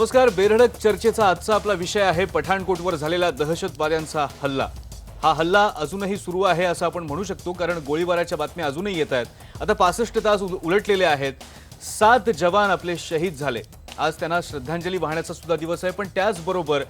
नमस्कार. बेधडक चर्चेचा आजचा आपला विषय आहे पठाणकोटवर झालेला दहशतवाद्यांचा हल्ला. हा हल्ला अजूनही सुरू आहे असं आपण म्हणू शकतो, कारण गोळीबाराच्या बातम्या अजूनही येत आहेत. आता 65 तास उलटलेले आहेत. 7 जवान आपले शहीद झाले. आज त्यांना श्रद्धांजली वाहण्याचा सुद्धा दिवस आहे. पण त्याचबरोबर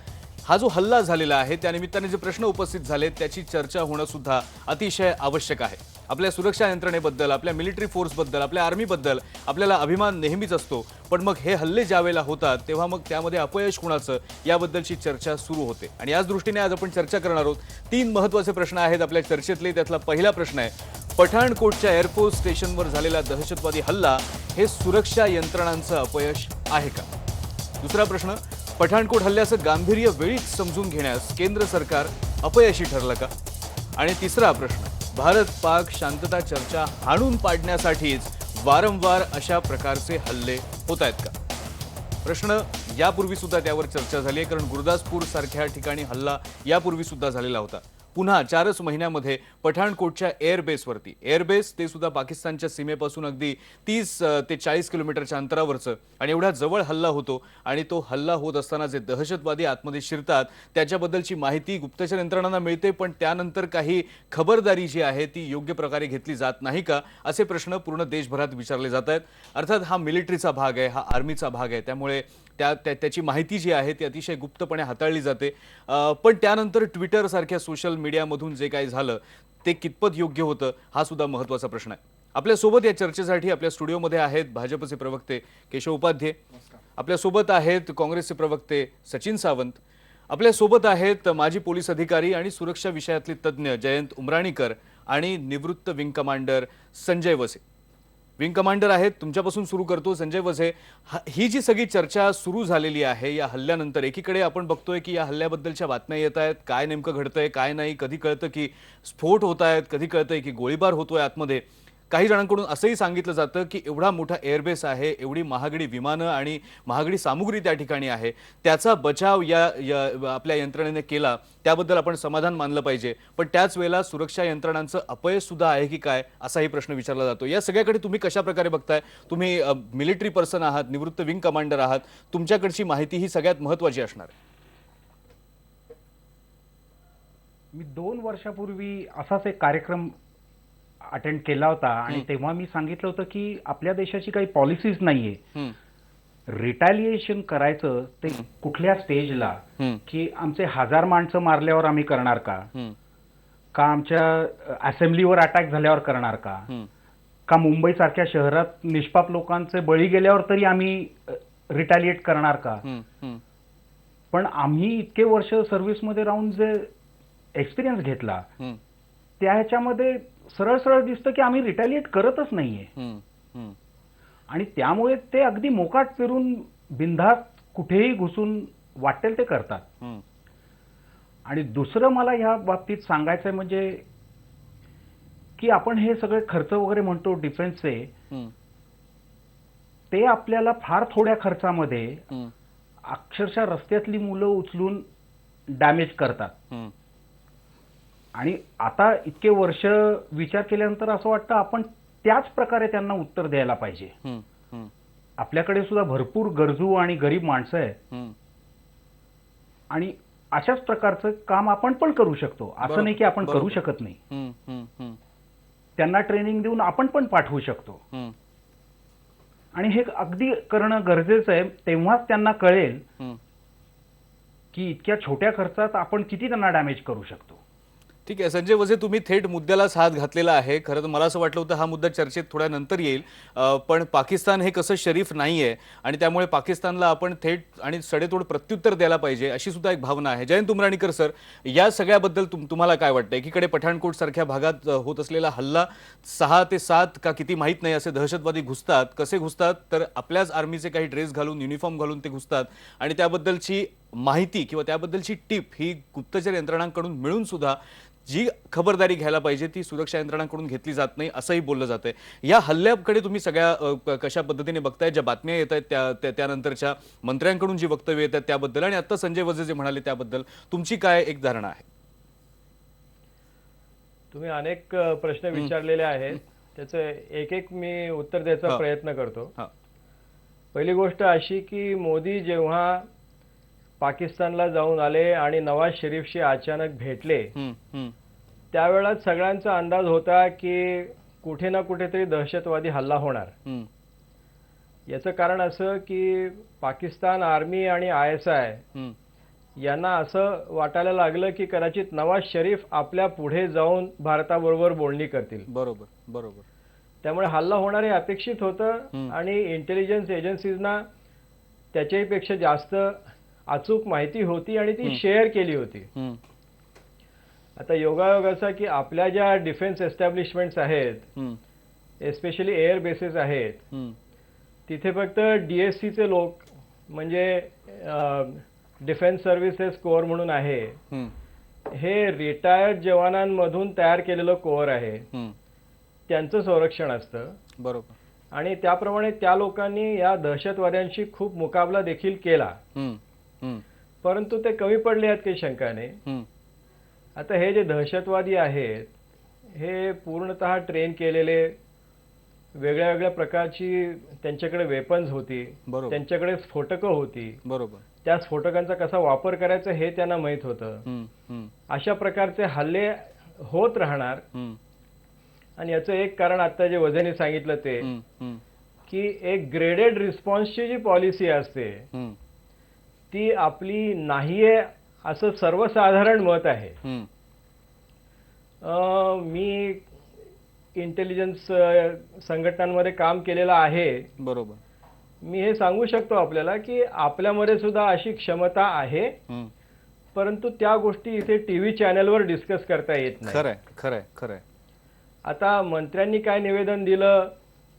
हा जो हल्ला झालेला आहे त्यानिमित्ताने जे प्रश्न उपस्थित झाले त्याची चर्चा होणं सुद्धा अतिशय आवश्यक आहे. आपल्या सुरक्षा यंत्रणेबद्दल, आपल्या मिलिटरी फोर्सबद्दल, आपल्या आर्मीबद्दल आपल्याला अभिमान नेहमीच असतो. पण मग हे हल्ले ज्यावेळेला होतात तेव्हा मग त्यामध्ये अपयश कुणाचं याबद्दलची चर्चा सुरू होते. आणि याच दृष्टीने आज आपण चर्चा करणार आहोत. 3 महत्त्वाचे प्रश्न आहेत आपल्या चर्चेतले. त्यातला पहिला प्रश्न आहे, पठाणकोटच्या एअरफोर्स स्टेशनवर झालेला दहशतवादी हल्ला हे सुरक्षा यंत्रणांचं अपयश आहे का? दुसरा प्रश्न, पठाणकोट हल्ल्याचं गांभीर्य वेळीच समजून घेण्यास केंद्र सरकार अपयशी ठरलं का? आणि तिसरा प्रश्न, भारत पाक शांतता चर्चा हाणून पाडण्यासाठीच वारंवार अशा प्रकारचे हल्ले होत आहेत का? प्रश्न यापूर्वी सुद्धा त्यावर चर्चा झाली आहे, कारण गुरुदासपूर सारख्या ठिकाणी हल्ला यापूर्वी सुद्धा झालेला होता. पुन्हा 4च महिन्यामध्ये पठाणकोटच्या एअरबेसवरती, एअरबेस ते सुद्धा पाकिस्तानच्या सीमेपासून अगदी 30 ते 40 किलोमीटरच्या अंतरावरचं, आणि एवढ्या जवळ हल्ला होतो. आणि तो हल्ला होत असताना जे दहशतवादी आतमध्ये शिरतात त्याच्याबद्दलची माहिती गुप्तचर यंत्रणांना मिळते, पण त्यानंतर काही खबरदारी जी आहे ती योग्य प्रकारे घेतली जात नाही का, असे प्रश्न पूर्ण देशभरात विचारले जात आहेत. अर्थात हा मिलिटरीचा भाग आहे, हा आर्मीचा भाग आहे, त्यामुळे त्याची माहिती जी आहे ती अतिशय गुप्तपणे हाताळली जाते. पण त्यानंतर ट्विटर सारख्या सोशल मीडियामधून जे काही झालं ते कितपत योग्य होतं हा सुद्धा महत्त्वाचा प्रश्न आहे. आपल्यासोबत या चर्चेसाठी आपल्या स्टुडिओमध्ये आहेत भाजपचे प्रवक्ते केशव उपाध्ये, आपल्यासोबत आहेत काँग्रेसचे प्रवक्ते सचिन सावंत, आपल्यासोबत आहेत माजी पोलीस अधिकारी आणि सुरक्षा विषयातले तज्ज्ञ जयंत उमराणीकर, आणि निवृत्त विंग कमांडर संजय वसे. विंग कमांडर आहेत, तुमच्यापासून सुरू करतो संजय वसे. ही जी सगळी चर्चा सुरू झालेली आहे या हल्ल्यानंतर, एकीकडे आपण बघतोय की या हल्ल्याबद्दलच्या बातम्या येत आहेत, काय नेमकं घडतंय काय नाही, कधी कळतं की स्फोट होत आहेत, कधी कळतंय की गोळीबार होतोय आतमध्ये. काही जणांकडून असंही सांगितलं जातं की एवढा मोठा एअरबेस आहे, एवढी महागडी विमानं आणि महागडी सामुग्री त्या ठिकाणी आहे, त्याचा बचाव आपल्या यंत्रणेने केला, त्याबद्दल आपण समाधान मानलं पाहिजे. पण त्याच वेळेला सुरक्षा यंत्रणांचं अपयश सुद्धा आहे की काय, असाही प्रश्न विचारला जातो. या सगळ्याकडे तुम्ही कशा प्रकारे बघताय? तुम्ही मिलिटरी पर्सन आहात, निवृत्त विंग कमांडर आहात, तुमच्याकडची माहिती ही सगळ्यात महत्त्वाची असणार आहे. मी 2 वर्षापूर्वी असाच एक कार्यक्रम अटेंड केला होता आणि तेव्हा मी सांगितलं होतं की आपल्या देशाची काही पॉलिसीज नाहीये रिटॅलिएशन करायचं ते कुठल्या स्टेजला, की आमचे 1000 माणसं मारल्यावर आम्ही करणार का, का आमच्या असेंब्लीवर अटॅक झाल्यावर करणार का, का मुंबई सारख्या शहरात निष्पाप लोकांचे बळी गेल्यावर तरी आम्ही रिटॅलिएट करणार का. पण आम्ही इतके वर्ष सर्व्हिसमध्ये राहून जे एक्सपिरियन्स घेतला त्या ह्याच्यामध्ये सरळ सरळ दिसतं की आम्ही रिटॅलिएट करतच नाहीये. आणि त्यामुळे ते अगदी मोकाट फिरून बिनधास्त कुठेही घुसून वाटेल ते करतात. आणि दुसरं मला ह्या बाबतीत सांगायचंय म्हणजे की आपण हे सगळे खर्च वगैरे म्हणतो डिफेन्सचे, ते आपल्याला फार थोड्या खर्चामध्ये अक्षरशः रस्त्यातली मुलं उचलून डॅमेज करतात. आणि आता इतके वर्ष विचार केल्यानंतर असं वाटतं आपण त्याच प्रकारे त्यांना उत्तर द्यायला पाहिजे. आपल्याकडे सुद्धा भरपूर गरजू आणि गरीब माणसं आहेत आणि अशाच प्रकारचं काम आपण पण करू शकतो. असं नाही की आपण करू शकत नाही. त्यांना ट्रेनिंग देऊन आपण पण पाठवू शकतो. आणि हे अगदी करणं गरजेचं आहे. तेव्हाच त्यांना कळेल की इतक्या छोट्या खर्चात आपण किती त्यांना डॅमेज करू शकतो. ठीक आहे संजय वसे, तुम्ही थेट मुद्द्यालाच हात घातलेला आहे. खरं तर मला असं वाटलं होतं हा मुद्दा चर्चेत थोड्या नंतर येईल, पण पाकिस्तान हे कसं शरीफ नाही आहे आणि त्यामुळे पाकिस्तानला आपण थेट आणि सडेतोड प्रत्युत्तर द्यायला पाहिजे अशी सुद्धा एक भावना आहे. जयंत उमराणीकर सर, या सगळ्याबद्दल तुम्हाला काय वाटतं? एकीकडे पठाणकोट सारख्या भागात होत असलेला हल्ला, 6 ते 7 का किती माहीत नाही असे दहशतवादी घुसतात. कसे घुसतात तर आपल्याच आर्मीचे काही ड्रेस घालून, युनिफॉर्म घालून ते घुसतात, आणि त्याबद्दलची माहिती किंवा त्याबद्दलची टिप ही गुप्तचर यंत्रणांकडून मिळून सुद्धा जी खबरदारी घ्यायला पाहिजे ती सुरक्षा यंत्रणांकडून घेतली जात नाही असंही बोललं जातंय. या हल्ल्याकडे तुम्ही सगळ्या कशा पद्धतीने बघताय? ज्या बातम्या येत आहेत त्यानंतरच्या मंत्र्यांकडून जी वक्तव्य येत आहेत त्याबद्दल, आणि आता संजय वजे जे म्हणाले त्याबद्दल तुमची काय एक धारणा आहे? तुम्ही अनेक प्रश्न विचारलेले आहेत, त्याचं एक एक मी उत्तर द्यायचा प्रयत्न करतो. पहिली गोष्ट अशी की मोदी जेव्हा पाकिस्तानला जाऊन आले आणि नवाज शरीफशी अचानक भेटले, त्यावेळेस सगळ्यांचा अंदाज होता की कुठे ना कुठेतरी दहशतवादी हल्ला होणार. याचं कारण असं की पाकिस्तान आर्मी आणि ISI यांना असं वाटायला लागलं की कदाचित नवाज शरीफ आपल्या पुढे जाऊन भारताबरोबर बोलणी करतील. बरोबर बरोबर. त्यामुळे हल्ला होणार हे अपेक्षित होतं आणि इंटेलिजन्स एजन्सीजना त्याच्याही पेक्षा जास्त अचूक माहिती होती आणि ती शेअर केली होती. आता योगायोग असा की आपल्या ज्या डिफेन्स एस्टॅब्लिशमेंट्स आहेत, एस्पेशली एअर बेसेस आहेत, तिथे फक्त DSCचे लोक म्हणजे डिफेन्स सर्व्हिसेस कोअर म्हणून आहे, हे रिटायर्ड जवानांमधून तयार केलेलं कोअर आहे, त्यांचं संरक्षण असतं. बरोबर. आणि त्याप्रमाणे त्या लोकांनी या दहशतवाद्यांशी खूप मुकाबला देखील केला, परंतु ते कमी पडले आहेत काही शंकाने. आता हे जे दहशतवादी आहेत हे पूर्णतः ट्रेन केलेले, वेगळ्या वेगळ्या प्रकारची त्यांच्याकडे वेपन्स होती, त्यांच्याकडे स्फोटकं होती. बरोबर. त्या स्फोटकांचा कसा वापर करायचा हे त्यांना माहित होतं. अशा प्रकारचे हल्ले होत राहणार. आणि याचं एक कारण आता जे वझेने सांगितलं ते की एक ग्रेडेड रिस्पॉन्सची जी पॉलिसी असते ती आपली नाहीये असं सर्वसाधारण मत आहे. मी इंटेलिजन्स संघटनांमध्ये काम केलेलं आहे. बरोबर. मी हे सांगू शकतो आपल्याला की आपल्यामध्ये सुद्धा अशी क्षमता आहे, परंतु त्या गोष्टी इथे TV चॅनलवर डिस्कस करता येत नाही. खरंय खरंय खरंय. आता मंत्र्यांनी काय निवेदन दिलं,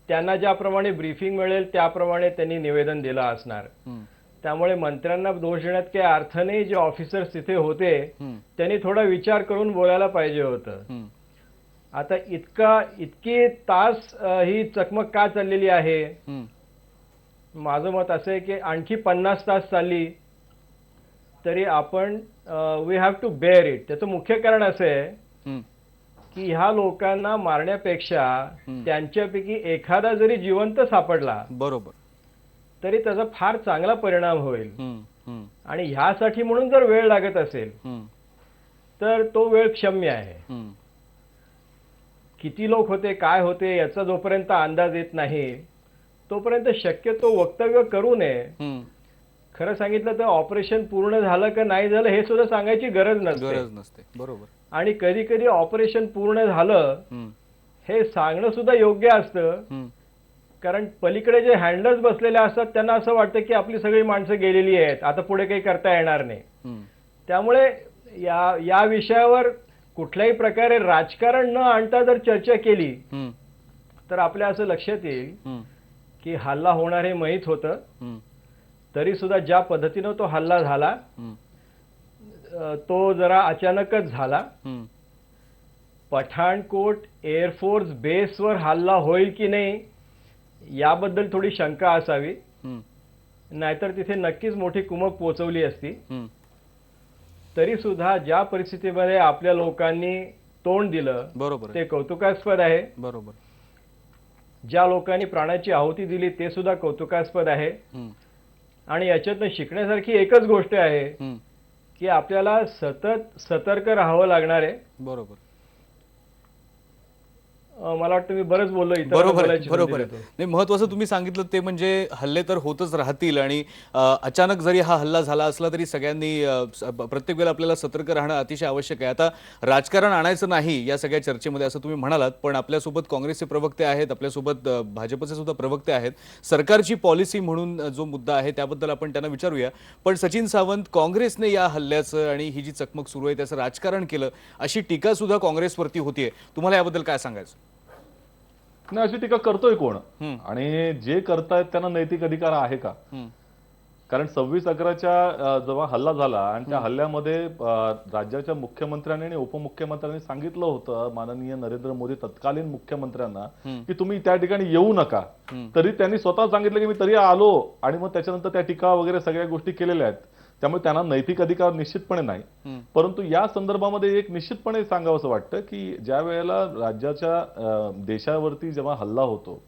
त्यांना ज्याप्रमाणे ब्रीफिंग मिळेल त्याप्रमाणे त्यांनी निवेदन दिलं असणार. त्यामुळे मंत्र्यांना दोष देण्यात काही अर्थ नाही. जे ऑफिसर्स तिथे होते त्यांनी थोडा विचार करून बोलायला पाहिजे होतं. आता इतकी तास ही चकमक का चाललेली आहे? माझं मत असं आहे की आणखी 50 तास चालली तरी आपण we have to bear it. त्याचं मुख्य कारण असं आहे की ह्या लोकांना मारण्यापेक्षा त्यांच्यापैकी एखादा जरी जिवंत सापडला, बरोबर, तरी त्याचा फार चांगला परिणाम होईल. आणि ह्यासाठी म्हणून जर वेळ लागत असेल तर तो वेळ क्षम्य आहे. किती लोक होते, काय होते याचा जोपर्यंत अंदाज येत नाही तोपर्यंत शक्यतो वक्तव्य करू नये. खरं सांगितलं तर ऑपरेशन पूर्ण झालं का नाही झालं हे सुद्धा सांगायची गरज नसते. बरोबर. आणि कधी कधी ऑपरेशन पूर्ण झालं हे सांगणं सुद्धा योग्य असतं, कारण पलीकडे जे हँडलर्स बसलेले असतात त्यांना असं वाटतं की आपली सगळी माणसं गेलेली आहेत, आता पुढे काही करता येणार नाही. त्यामुळे या विषयावर कुठल्याही प्रकारे राजकारण न आणता जर चर्चा केली तर आपल्या असं लक्षात येईल की हल्ला होणार हे माहीत होतं, तरी सुद्धा ज्या पद्धतीनं तो हल्ला झाला तो जरा अचानकच झाला. पठाणकोट एअरफोर्स बेसवर हल्ला होईल की नाही याबद्दल थोडी शंका असावी, नाहीतर तिथे नक्कीच मोठी कुमक पोचवली असती. तरी सुद्धा ज्या परिस्थितीमध्ये आपल्या लोकांनी तोंड दिलं, बरोबर, ते कौतुकास्पद आहे. बरोबर. ज्या लोकांनी प्राणाची आहुती दिली ते सुद्धा कौतुकास्पद आहे. आणि याच्यातनं शिकण्यासारखी एकच गोष्ट आहे की आपल्याला सतत सतर्क राहावं लागणार आहे. बरोबर. मला वाटतं मी बरंच बोललो. बरोबर नाही, महत्वाचं तुम्ही सांगितलं ते म्हणजे हल्ले तर होतच राहतील आणि अचानक जरी हा हल्ला झाला असला तरी सगळ्यांनी प्रत्येक वेळेला आपल्याला सतर्क राहणं अतिशय आवश्यक आहे. आता राजकारण आणायचं नाही या सगळ्या चर्चेमध्ये असं तुम्ही म्हणालात, पण आपल्यासोबत काँग्रेसचे प्रवक्ते आहेत, आपल्यासोबत भाजपचे सुद्धा प्रवक्ते आहेत. सरकारची पॉलिसी म्हणून जो मुद्दा आहे त्याबद्दल आपण त्यांना विचारूया. पण सचिन सावंत, काँग्रेसने या हल्ल्याचं आणि ही जी चकमक सुरू आहे त्याचं राजकारण केलं अशी टीका सुद्धा काँग्रेसवरती होतीये. तुम्हाला याबद्दल काय सांगायचं? नाही, अशी टीका करतोय कोण? आणि जे करतायत त्यांना नैतिक अधिकार आहे का? कारण 26/11च्या जेव्हा हल्ला झाला आणि त्या हल्ल्यामध्ये राज्याच्या मुख्यमंत्र्यांनी आणि उपमुख्यमंत्र्यांनी सांगितलं होतं माननीय नरेंद्र मोदी तत्कालीन मुख्यमंत्र्यांना की तुम्ही त्या ठिकाणी येऊ नका, तरी त्यांनी स्वतः सांगितलं की मी तरी आलो आणि मग त्याच्यानंतर त्या टीका वगैरे सगळ्या गोष्टी केलेल्या आहेत. त्यामुळे त्यांना नैतिक अधिकार निश्चितपणे नाही. परंतु या संदर्भामध्ये एक निश्चितपणे सांगावंसं वाटतं की ज्या वेळेला राज्याच्या देशावरती जेव्हा हल्ला होतो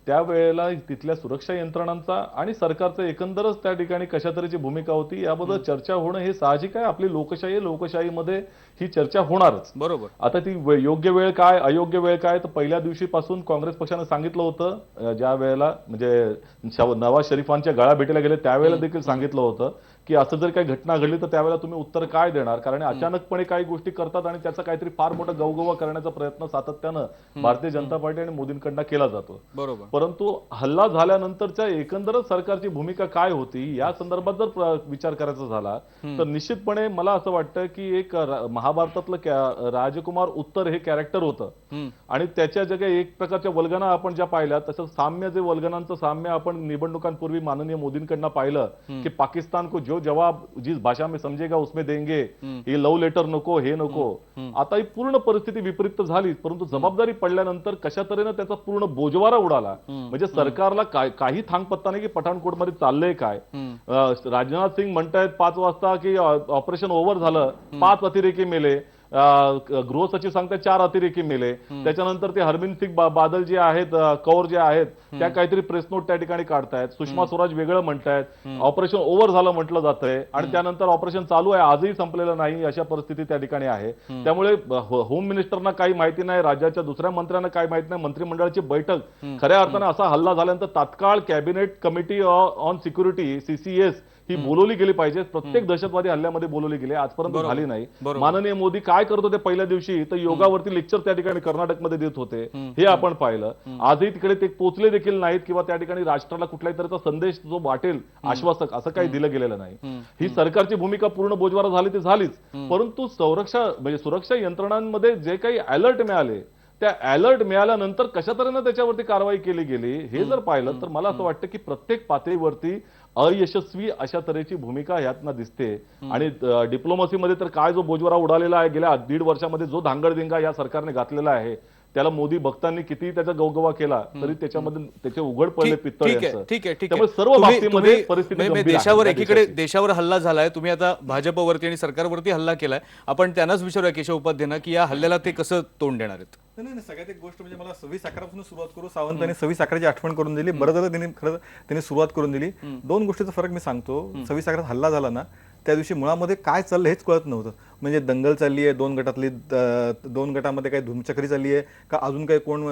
त्यावेळेला तिथल्या सुरक्षा यंत्रणांचा आणि सरकारचं एकंदरच त्या ठिकाणी कशा तऱ्हेची भूमिका होती याबद्दल चर्चा होणं हे साहजिक आहे. आपली लोकशाही आहे, लोकशाहीमध्ये ही चर्चा होणारच. बरोबर. आता ती योग्य वेळ काय अयोग्य वेळ काय तर पहिल्या दिवशीपासून काँग्रेस पक्षानं सांगितलं होतं, ज्या वेळेला म्हणजे नवाज शरीफांच्या गळा भेटीला गेले त्यावेळेला देखील सांगितलं होतं की असं जर काही घटना घडली तर त्यावेळेला तुम्ही उत्तर काय देणार, कारण अचानकपणे काही गोष्टी करतात आणि त्याचा काहीतरी फार मोठा गवगवा करण्याचा प्रयत्न सातत्यानं भारतीय जनता पार्टी आणि मोदींकडनं केला जातो. बरोबर. परंतु हल्ला झाल्यानंतरच्या एकंदरच सरकारची भूमिका काय होती या संदर्भात जर विचार करायचा झाला तर निश्चितपणे मला असं वाटतं की एक महाभारतातलं राजकुमार उत्तर हे कॅरेक्टर होतं आणि त्याच्या ज्या काही एक प्रकारच्या वल्गना आपण ज्या पाहिल्या तसं साम्य जे वल्गनांचं साम्य आपण निवडणुकांपूर्वी माननीय मोदींकडनं पाहिलं की पाकिस्तान को जो जवाब जिस भाषा में समजेगा उसमें देंगे, हे लव लेटर नको हे नको. आता ही पूर्ण परिस्थिती विपरीत झाली, परंतु जबाबदारी पडल्यानंतर कशा तऱ्हेनं त्याचा पूर्ण बोजवारा उडाला. म्हणजे सरकारला काही थांगपत्ता नाही की पठाणकोटमध्ये चाललंय काय. राजनाथ सिंग म्हणतायत 5 वाजता की ऑपरेशन ओव्हर झालं, 5 अतिरेकी मेले. गृह सचिव सांगतात 4 अतिरेकी मेले. त्याच्यानंतर ते हरमिंद सिंग बादल जे आहेत, कौर जे आहेत त्या काहीतरी प्रेस नोट त्या ठिकाणी काढतायत. सुषमा स्वराज वेगळं म्हणतायत, ऑपरेशन ओव्हर झालं म्हटलं जातंय आणि त्यानंतर ऑपरेशन चालू आहे, आजही संपलेलं नाही अशा परिस्थिती त्या ठिकाणी आहे. त्यामुळे होम मिनिस्टरना काही माहिती नाही, राज्याच्या दुसऱ्या मंत्र्यांना काही माहिती नाही. मंत्रिमंडळाची बैठक खऱ्या अर्थानं असा हल्ला झाल्यानंतर तात्काळ cabinet committee on security CCS ही बोलवली गेली पाहिजे. प्रत्येक दहशतवादी हल्ल्यामध्ये बोलवली गेली, आजपर्यंत झाली नाही. माननीय मोदी काय करत होते पहिल्या दिवशी तर योगावरती लेक्चर त्या ठिकाणी कर्नाटकमध्ये देत होते, हे आपण पाहिलं. आजही तिकडे ते पोहोचले देखील नाहीत किंवा त्या ठिकाणी राष्ट्राला कुठल्याही तऱ्हेचा संदेश जो वाटेल आश्वासक असं काही दिलं गेलेलं नाही. ही सरकारची भूमिका पूर्ण बोजवारा झाली ती झालीच, परंतु सुरक्षा यंत्रणांमध्ये जे काही अलर्ट मिळाले त्या अलर्ट मिळाल्यानंतर कशा तऱ्हेनं त्याच्यावरती कारवाई केली गेली हे जर पाहिलं तर मला असं वाटतं की प्रत्येक पातळीवरती अयशस्वी अशा तऱ्हेची भूमिका यातनं दिसते. आणि डिप्लोमसीमध्ये तर काय जो बोजवारा उडालेला आहे गेल्या 1.5 वर्षामध्ये, जो धांगडधिंगा या सरकारने घातलेला आहे त्याला मोदी भक्तांनी किती त्याचा गवगवा केला तरी त्याच्यामध्ये त्याचे उघड पडले पित्तळ यांचं. ठीक आहे. त्यामुळे सर्व बाबतीमध्ये परिस्थिती गंभीर आहे देशावर एकीकडे देशाची. देशावर हल्ला झालाय, तुम्ही आता भाजपवरती आणि सरकारवरती हल्ला केलाय. आपण त्यांनाच विचारूया केशव उपाध्यायांना की या हल्ल्याला ते कसं तोंड देणार आहेत. नाही, सगळ्यात एक गोष्ट म्हणजे मला 26 अकरापासून सुरुवात करू. सावंतांनी 26 अकराची आठवण करून दिली. बरं झालं त्यांनी सुरुवात करून दिली. 2 गोष्टीचा फरक मी सांगतो. 26 अकरात हल्ला झाला ना त्या दिवशी मुळामध्ये काय चाललं हेच कळत नव्हतं. म्हणजे दंगल चालली आहे, 2 गटामध्ये काही धुमचक्री चालली आहे का अजून काही कोण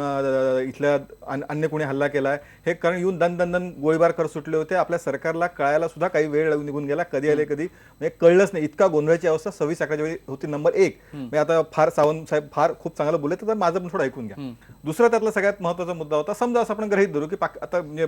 इथल्या अन्य कोणी हल्ला केलाय हे, कारण येऊन दन गोळीबार कर सुटले होते. आपल्या सरकारला कळायला सुद्धा काही वेळ निघून गेला, कधी आले कधी म्हणजे कळलंच नाही. इतका गोंधळाची अवस्था 26 अकराच्या वेळी होती. नंबर 1 म्हणजे आता फार सावंत साहेब फार खूप चांगलं बोलले, तर माझं पण थोडं ऐकून घ्या. दुसरा त्यातला सगळ्यात महत्त्वाचा मुद्दा होता, समजा असं आपण गृहीत धरू की आता म्हणजे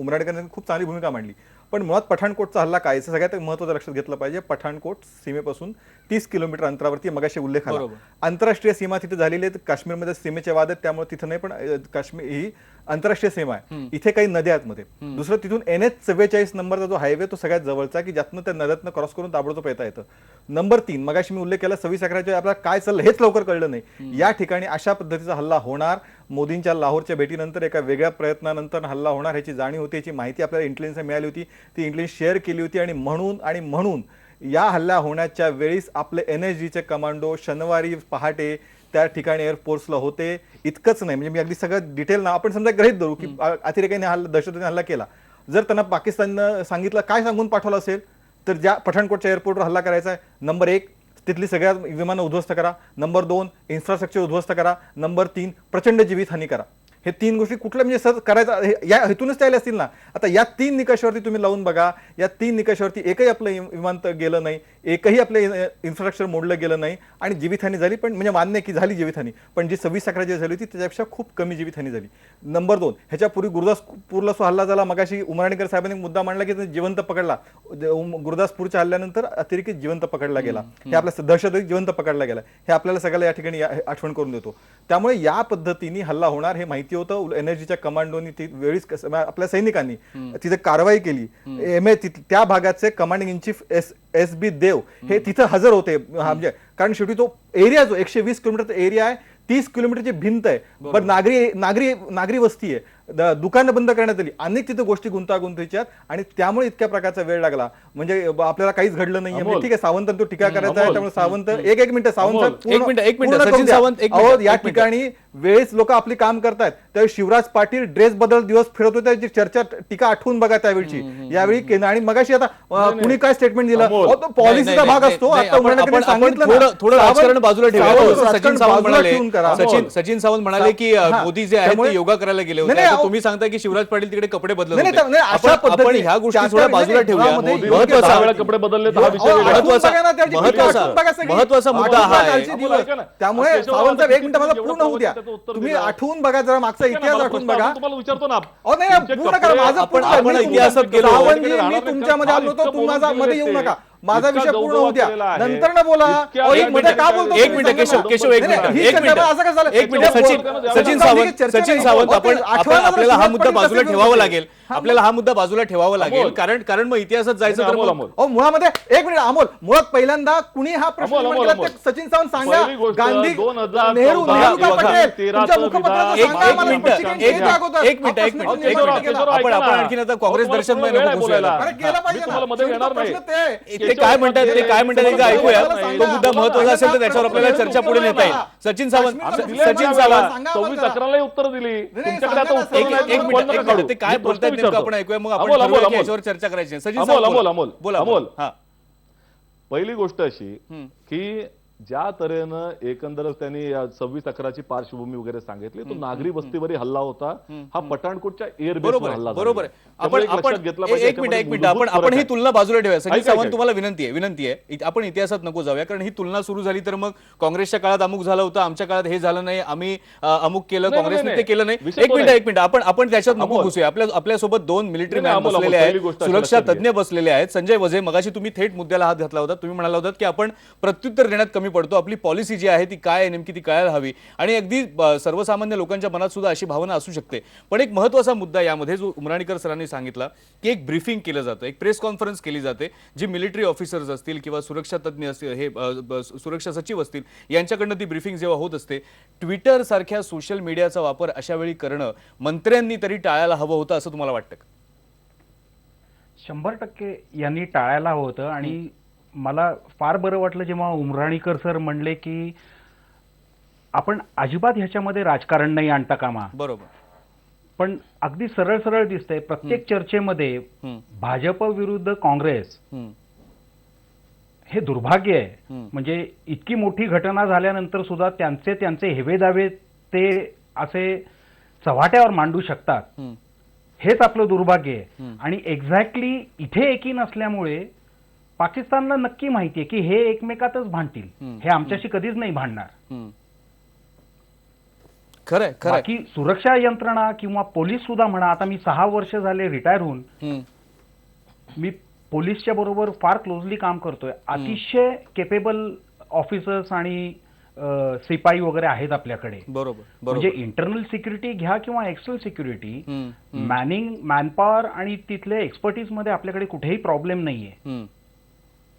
उमराडेकरांनी खूप चांगली भूमिका मांडली, पण मुळात पठाणकोटचा हल्ला काय सगळ्यात महत्त्वाचं लक्षात घेतलं पाहिजे. पठाणकोट सीमेपासून 30 किलोमीटर अंतरावरती मगाशी उल्लेख आला. आंतरराष्ट्रीय सीमा तिथे झालेली आहे. काश्मीरमध्ये सीमेचे वाद आहेत त्यामुळे तिथं नाही, पण काश्मीर ही आंतरराष्ट्रीय सीमा आहे. इथे काही नद्या आहेत मध्ये. दुसरं तिथून NH44 नंबरचा जो हायवे तो सगळ्यात जवळचा की ज्यातनं त्या नद्यातनं क्रॉस करून ताबडतोब येता येतं. नंबर 3 मगाशी मी उल्लेख केला 26 अकराच्या आपल्याला काय चाललं हेच लवकर कळलं नाही. या ठिकाणी अशा पद्धतीचा हल्ला होणार, मोदींच्या लाहोरच्या भेटीनंतर एका वेगळ्या प्रयत्नानंतर हल्ला होणार ह्याची जाणीव होती, याची माहिती आपल्याला इंटेलिजन्स मिळाली होती, ती इंटेलिजन्स शेअर केली होती. आणि म्हणून या हल्ला होण्याच्या वेळीस आपले NSGचे कमांडो शनिवारी पहाटे त्या ठिकाणी एअरफोर्सला होते. इतकंच नाही, म्हणजे मी अगदी सगळं डिटेल ना आपण समजा गृहीत धरू की अतिरेक्याने दहशतवाद्याने हल्ला केला. जर त्यांना पाकिस्ताननं सांगितलं काय सांगून पाठवलं असेल तर ज्या पठाणकोटच्या एअरपोर्टवर हल्ला करायचा आहे, नंबर 1 तिथली सगळ्या विमानं उद्ध्वस्त करा, नंबर 2 इन्फ्रास्ट्रक्चर उद्ध्वस्त करा, नंबर 3 प्रचंड जीवितहानी करा. हे 3 गोष्टी कुठल्या म्हणजे सर करायचं या हेतूनच त्याला असतील ना. आता या 3 निकषावरती तुम्ही लावून बघा, या 3 निकषावरती एकही आपलं विमानतळ गेलं नाही, एकही आपलं इन्फ्रास्ट्रक्चर मोडलं गेलं नाही आणि जीवितहानी झाली. पण म्हणजे मान्य की झाली जीवितहानी, पण जी 26 अकरा झाली होती त्याच्यापेक्षा खूप कमी जीवितहानी झाली. नंबर 2 ह्याच्यापूर्वी गुरुदासपूरला जो हल्ला झाला, मगाशी उमराणीकर साहेबांनी मुद्दा मांडला की जिवंत पकडला. गुरुदासपूरच्या हल्ल्यानंतर अतिरेकी जिवंत पकडला गेला, हे आपल्या दहशतवादी जिवंत पकडला गेला, हे आपल्याला सगळ्याला या ठिकाणी आठवण करून देतो. त्यामुळे या पद्धतीने हल्ला होणार हे माहिती होतं. NSGच्या कमांडोनी ती वेळीच आपल्या सैनिकांनी तिथे कारवाई केली. त्या भागाचे कमांडिंग इन चीफ SB देव हे तिथं हजर होते. म्हणजे कारण शेवटी तो एरिया जो 120 किलोमीटरचा एरिया आहे, 30 किलोमीटरची भिंत आहे, पण नागरी वस्ती आहे. दुकानं बंद करण्यात आली, अनेक तिथे गोष्टी गुंतागुंतीच्या आणि त्यामुळे इतक्या प्रकारचा वेळ लागला. म्हणजे आपल्याला काहीच घडलं नाहीये. अमोल. ठीक आहे, सावंत तो टीका करायचा आहे, त्यामुळे सावंत एक मिनिट सावंत अमोल. साहेब पूर्ण- एक मिनिट, पूर्ण सचिन करू द्या. सावंत, एक अहो, मिनिट, या एक मिनिट. ठिकाणी वेळेस लोक आपली काम करतायत, त्यावेळी शिवराज पाटील ड्रेस बदल दिवस फिरत होते, जी चर्चा टीका आठवून बघा त्यावेळची. यावेळी आणि मगाशी आता कुणी काय स्टेटमेंट दिलं, अमोल. अहो, तो पॉलिसीचा भाग असतो. आता आपण उमेदवारांनी सांगितलं ना, थोडं राजकारण बाजूला ठेवूया. सावंत, सचिन राजकारण सावंत बाजूला म्हणाले, ठेवून करा. सचिन सावंत म्हणाले की हा. मोदी जे आहेत ते त्यामुळे- योगा करायला गेले होते. नाही, नाही, आता अहो. तुम्ही सांगताय की शिवराज पाटील तिकडे कपडे बदलत नाही, होते. नाही, अशा आपण पद्धतीने- ह्या गोष्टी त्या- थोड्या त्या- बाजूला नाही, ठेवूया. मोदी- मोदी महत्वाचा- दहा वेळा कपडे बदलले तर हा विषय वेगळा. महत्वाचा मुद्दा हा आहे. त्यामुळे केशव सावंत साहेब एक मिनिट मला जेवढं पूर्ण होऊ द्या. त्याचं उत्तर तुम्ही दिलं. आठवून बघा, जरा मागचा इतिहास आठवून बघा. तुम्हाला विचारतो ना. अहो, नाही, तुमचे पूर्ण कपडे- करा. माझं पूर्ण आपण मी इतिहासात तुमच्या- गेलो. सावंतजी, राहणार मी नाही. तुमच्यामध्ये आलो होतो, इतकं तुम्ही बोलून मध्ये येऊ गेले नका. ते. माझा इतका विषय पूर्ण गौरव होऊ द्या. केलेला आहे. नंतर न बोला. इतक्या अहो, एक वेळा मिनिट का बोलतो? एक मिनिट केशव एक मिनिट ही एक चर्चा मिनिट असं कसं झालं? एक मिनिट सचिन सावंत आपल्याला हा मुद्दा बाजूला ठेवावा लागेल. आपल्याला हा मुद्दा बाजूला ठेवावा लागेल. कारण मग इतिहासात जायचं तर मग- अहो, मुळामध्ये एक मिनिट अमोल, मुळात पहिल्यांदा कुणी हा प्रश्न अमोल, निर्माण केला अमोल. ते सचिन सावंत सांगा. पहिली गोष्ट, गांधी 2014 नेहरू का बघा, पटेल 13 तुमच्या चं मुखपत्राचं विधान- सांगा एक मला मिनिट, स्पष्टीकरण एक हे दाखवतं. एक मिनिट, हा एक प्रश्न मिनिट, निर्माण एक मिनिट. केला. आपण आणखीन आता काँग्रेस दर्शनमध्ये नको घुसूयाला. अरे केलं पाहिजे तुम्हाला ना. मध्ये शेवटी येणार तो प्रश्न नाही. ते आहे. ते काय म्हणतात एकदा ऐकूया. तो मुद्दा महत्वाचा असेल तर त्याच्यावर आपल्याला चर्चा पुढे नेता येईल. सचिन सावंत काश्मीरला सावंत सांगा सव्वीस आम्हाला. अकराला उत्तर दिली. तुमच्याकडे आता उत्तर एक नाही, एक तुम्ही बंद मिनिट नका ते काय मी प्रश्न बोलतायत नेमकं विचारतो. आपण ऐकूया, मग आपण अमोल, ठरवूया की अमोल, याच्यावर चर्चा करायची आहे. सचिन अमोल, सावंत अमोल, बोला. अमोल, बोला अमोल. हा. पहिली गोष्ट अशी की ज्या तऱ्हेनं एकंदरच त्यांनी 26/11ची पार्श्वभूमी वगैरे सांगितली, तो नागरी वस्तीवरही हल्ला होता. हा पठाणकोटच्या एअरबेसवर बरोबर हल्ला आहे, बरोबर आहे. त्यामुळे आपण एक लक्षात घेतलं पाहिजे, एक मिनिट याच्यामध्ये आपण मूलभूत ही फरक तुलना बाजूला ठेवूया. सचिन ऐका, सावंत ऐका. तुम्हाला विनंती आहे आपण इतिहासात नको जाऊया, कारण ही तुलना सुरू झाली तर मग काँग्रेसच्या काळात अमुक झालं होतं, आमच्या काळात हे झालं नाही, आम्ही अमुक केलं, नाही, काँग्रेसने ते नाही, केलं नाही. विषय एक तो मिनिट नाही. आपण त्याच्यात नको अमोल. घुसूया. आपल्यासोबत दोन मिलिटरी नाही, मॅन अमोल, बसलेले अमोल, आहेत, पहिली गोष्ट सुरक्षा लक्षात घे. तज्ञ बसलेले आहेत. संजय वझे, मगाशी तुम्ही थेट मुद्द्याला हात घातला होता. तुम्ही म्हणाला होतात की आपण प्रत्युत्तर देण्यात कमी पडतो, आपली पॉलिसी जी आहे ती काय आहे नेमकी ती कळायला हवी, आणि अगदी सर्वसामान्य लोकांच्या मनात सुद्धा अशी भावना असू शकते. पण एक महत्त्वाचा मुद्दा यामध्ये जो उमराणीकर सरांनी सांगितला की एक ब्रीफिंग केलं जातं, एक प्रेस कॉन्फरन्स केली जाते, जी मिलिटरी ऑफिसर्स असतील किंवा सुरक्षा तज्ञ असतील, हे सुरक्षा सचिव असतील, यांच्याकडनं ती ब्रीफिंग जेव्हा होत असते, ट्विटर सारख्या सोशल मीडियाचा वापर अशा वेळी करणं मंत्र्यांनी तरी टाळायला हवं होतं असं तुम्हाला वाटतं का? 100% यांनी टाळायला हवं होतं. आणि मला फार बरं वाटलं जेव्हा उमराणीकर सर म्हणले की आपण अजिबात ह्याच्यामध्ये राजकारण नाही आणता कामा. बरोबर. पण अगदी सरळ सरळ दिसतंय प्रत्येक चर्चेमध्ये भाजप विरुद्ध काँग्रेस हे दुर्भाग्य आहे. म्हणजे इतकी मोठी घटना झाल्यानंतर सुद्धा त्यांचे हेवेदावे ते असे चव्हाट्यावर मांडू शकतात, हेच आपलं दुर्भाग्य आहे. आणि एक्झॅक्टली इथे एकी नसल्यामुळे पाकिस्तानला नक्की माहितीये की हे एकमेकातच भांडतील, हे आमच्याशी कधीच नाही भांडणार. खरंय खरंय. बाकी सुरक्षा यंत्रणा किंवा पोलीस सुद्धा म्हणा, आता मी 6 वर्ष झाले रिटायर होऊन मी पोलीसच्या बरोबर फार क्लोजली काम करतोय. अतिशय केपेबल ऑफिसर्स आणि सिपाई वगैरे आहेत आपल्याकडे. बरोबर म्हणजे बरोबर. इंटरनल सिक्युरिटी घ्या किंवा एक्सटर्नल सिक्युरिटी, मॅनपॉवर आणि तिथले एक्सपर्टीज मध्ये आपल्याकडे कुठेही प्रॉब्लेम नाहीये.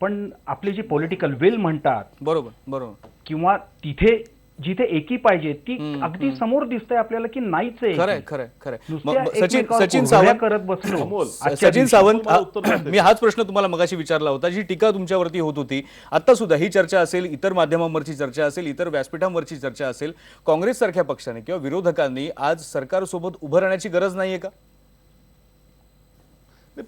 पण आपली जी पॉलिटिकल विल म्हणतात, बरोबर बरोबर. किंवा तिथे जिथे एकी पाहिजे ती अगदी समोर दिसतंय आपल्याला की नाहीच आहे. खरंय खरंय खरंय. नुसत्या सचिन एकमेकावर सावंत घोड्या करत बसलो. अमोल, आजच्या सचिन दिवशी. सावंत तुम्हाला उत्तर द्यायचं आहे. मी हाच प्रश्न तुम्हाला मगाशी विचारला होता. जी टीका तुमच्यावरती होत होती, आता सुद्धा ही चर्चा असेल, इतर माध्यमांवरची चर्चा असेल, इतर व्यासपीठांवरची चर्चा असेल, काँग्रेस सारख्या पक्षाने किंवा विरोधकांनी आज सरकारसोबत उभं राहण्याची गरज नाहीये का?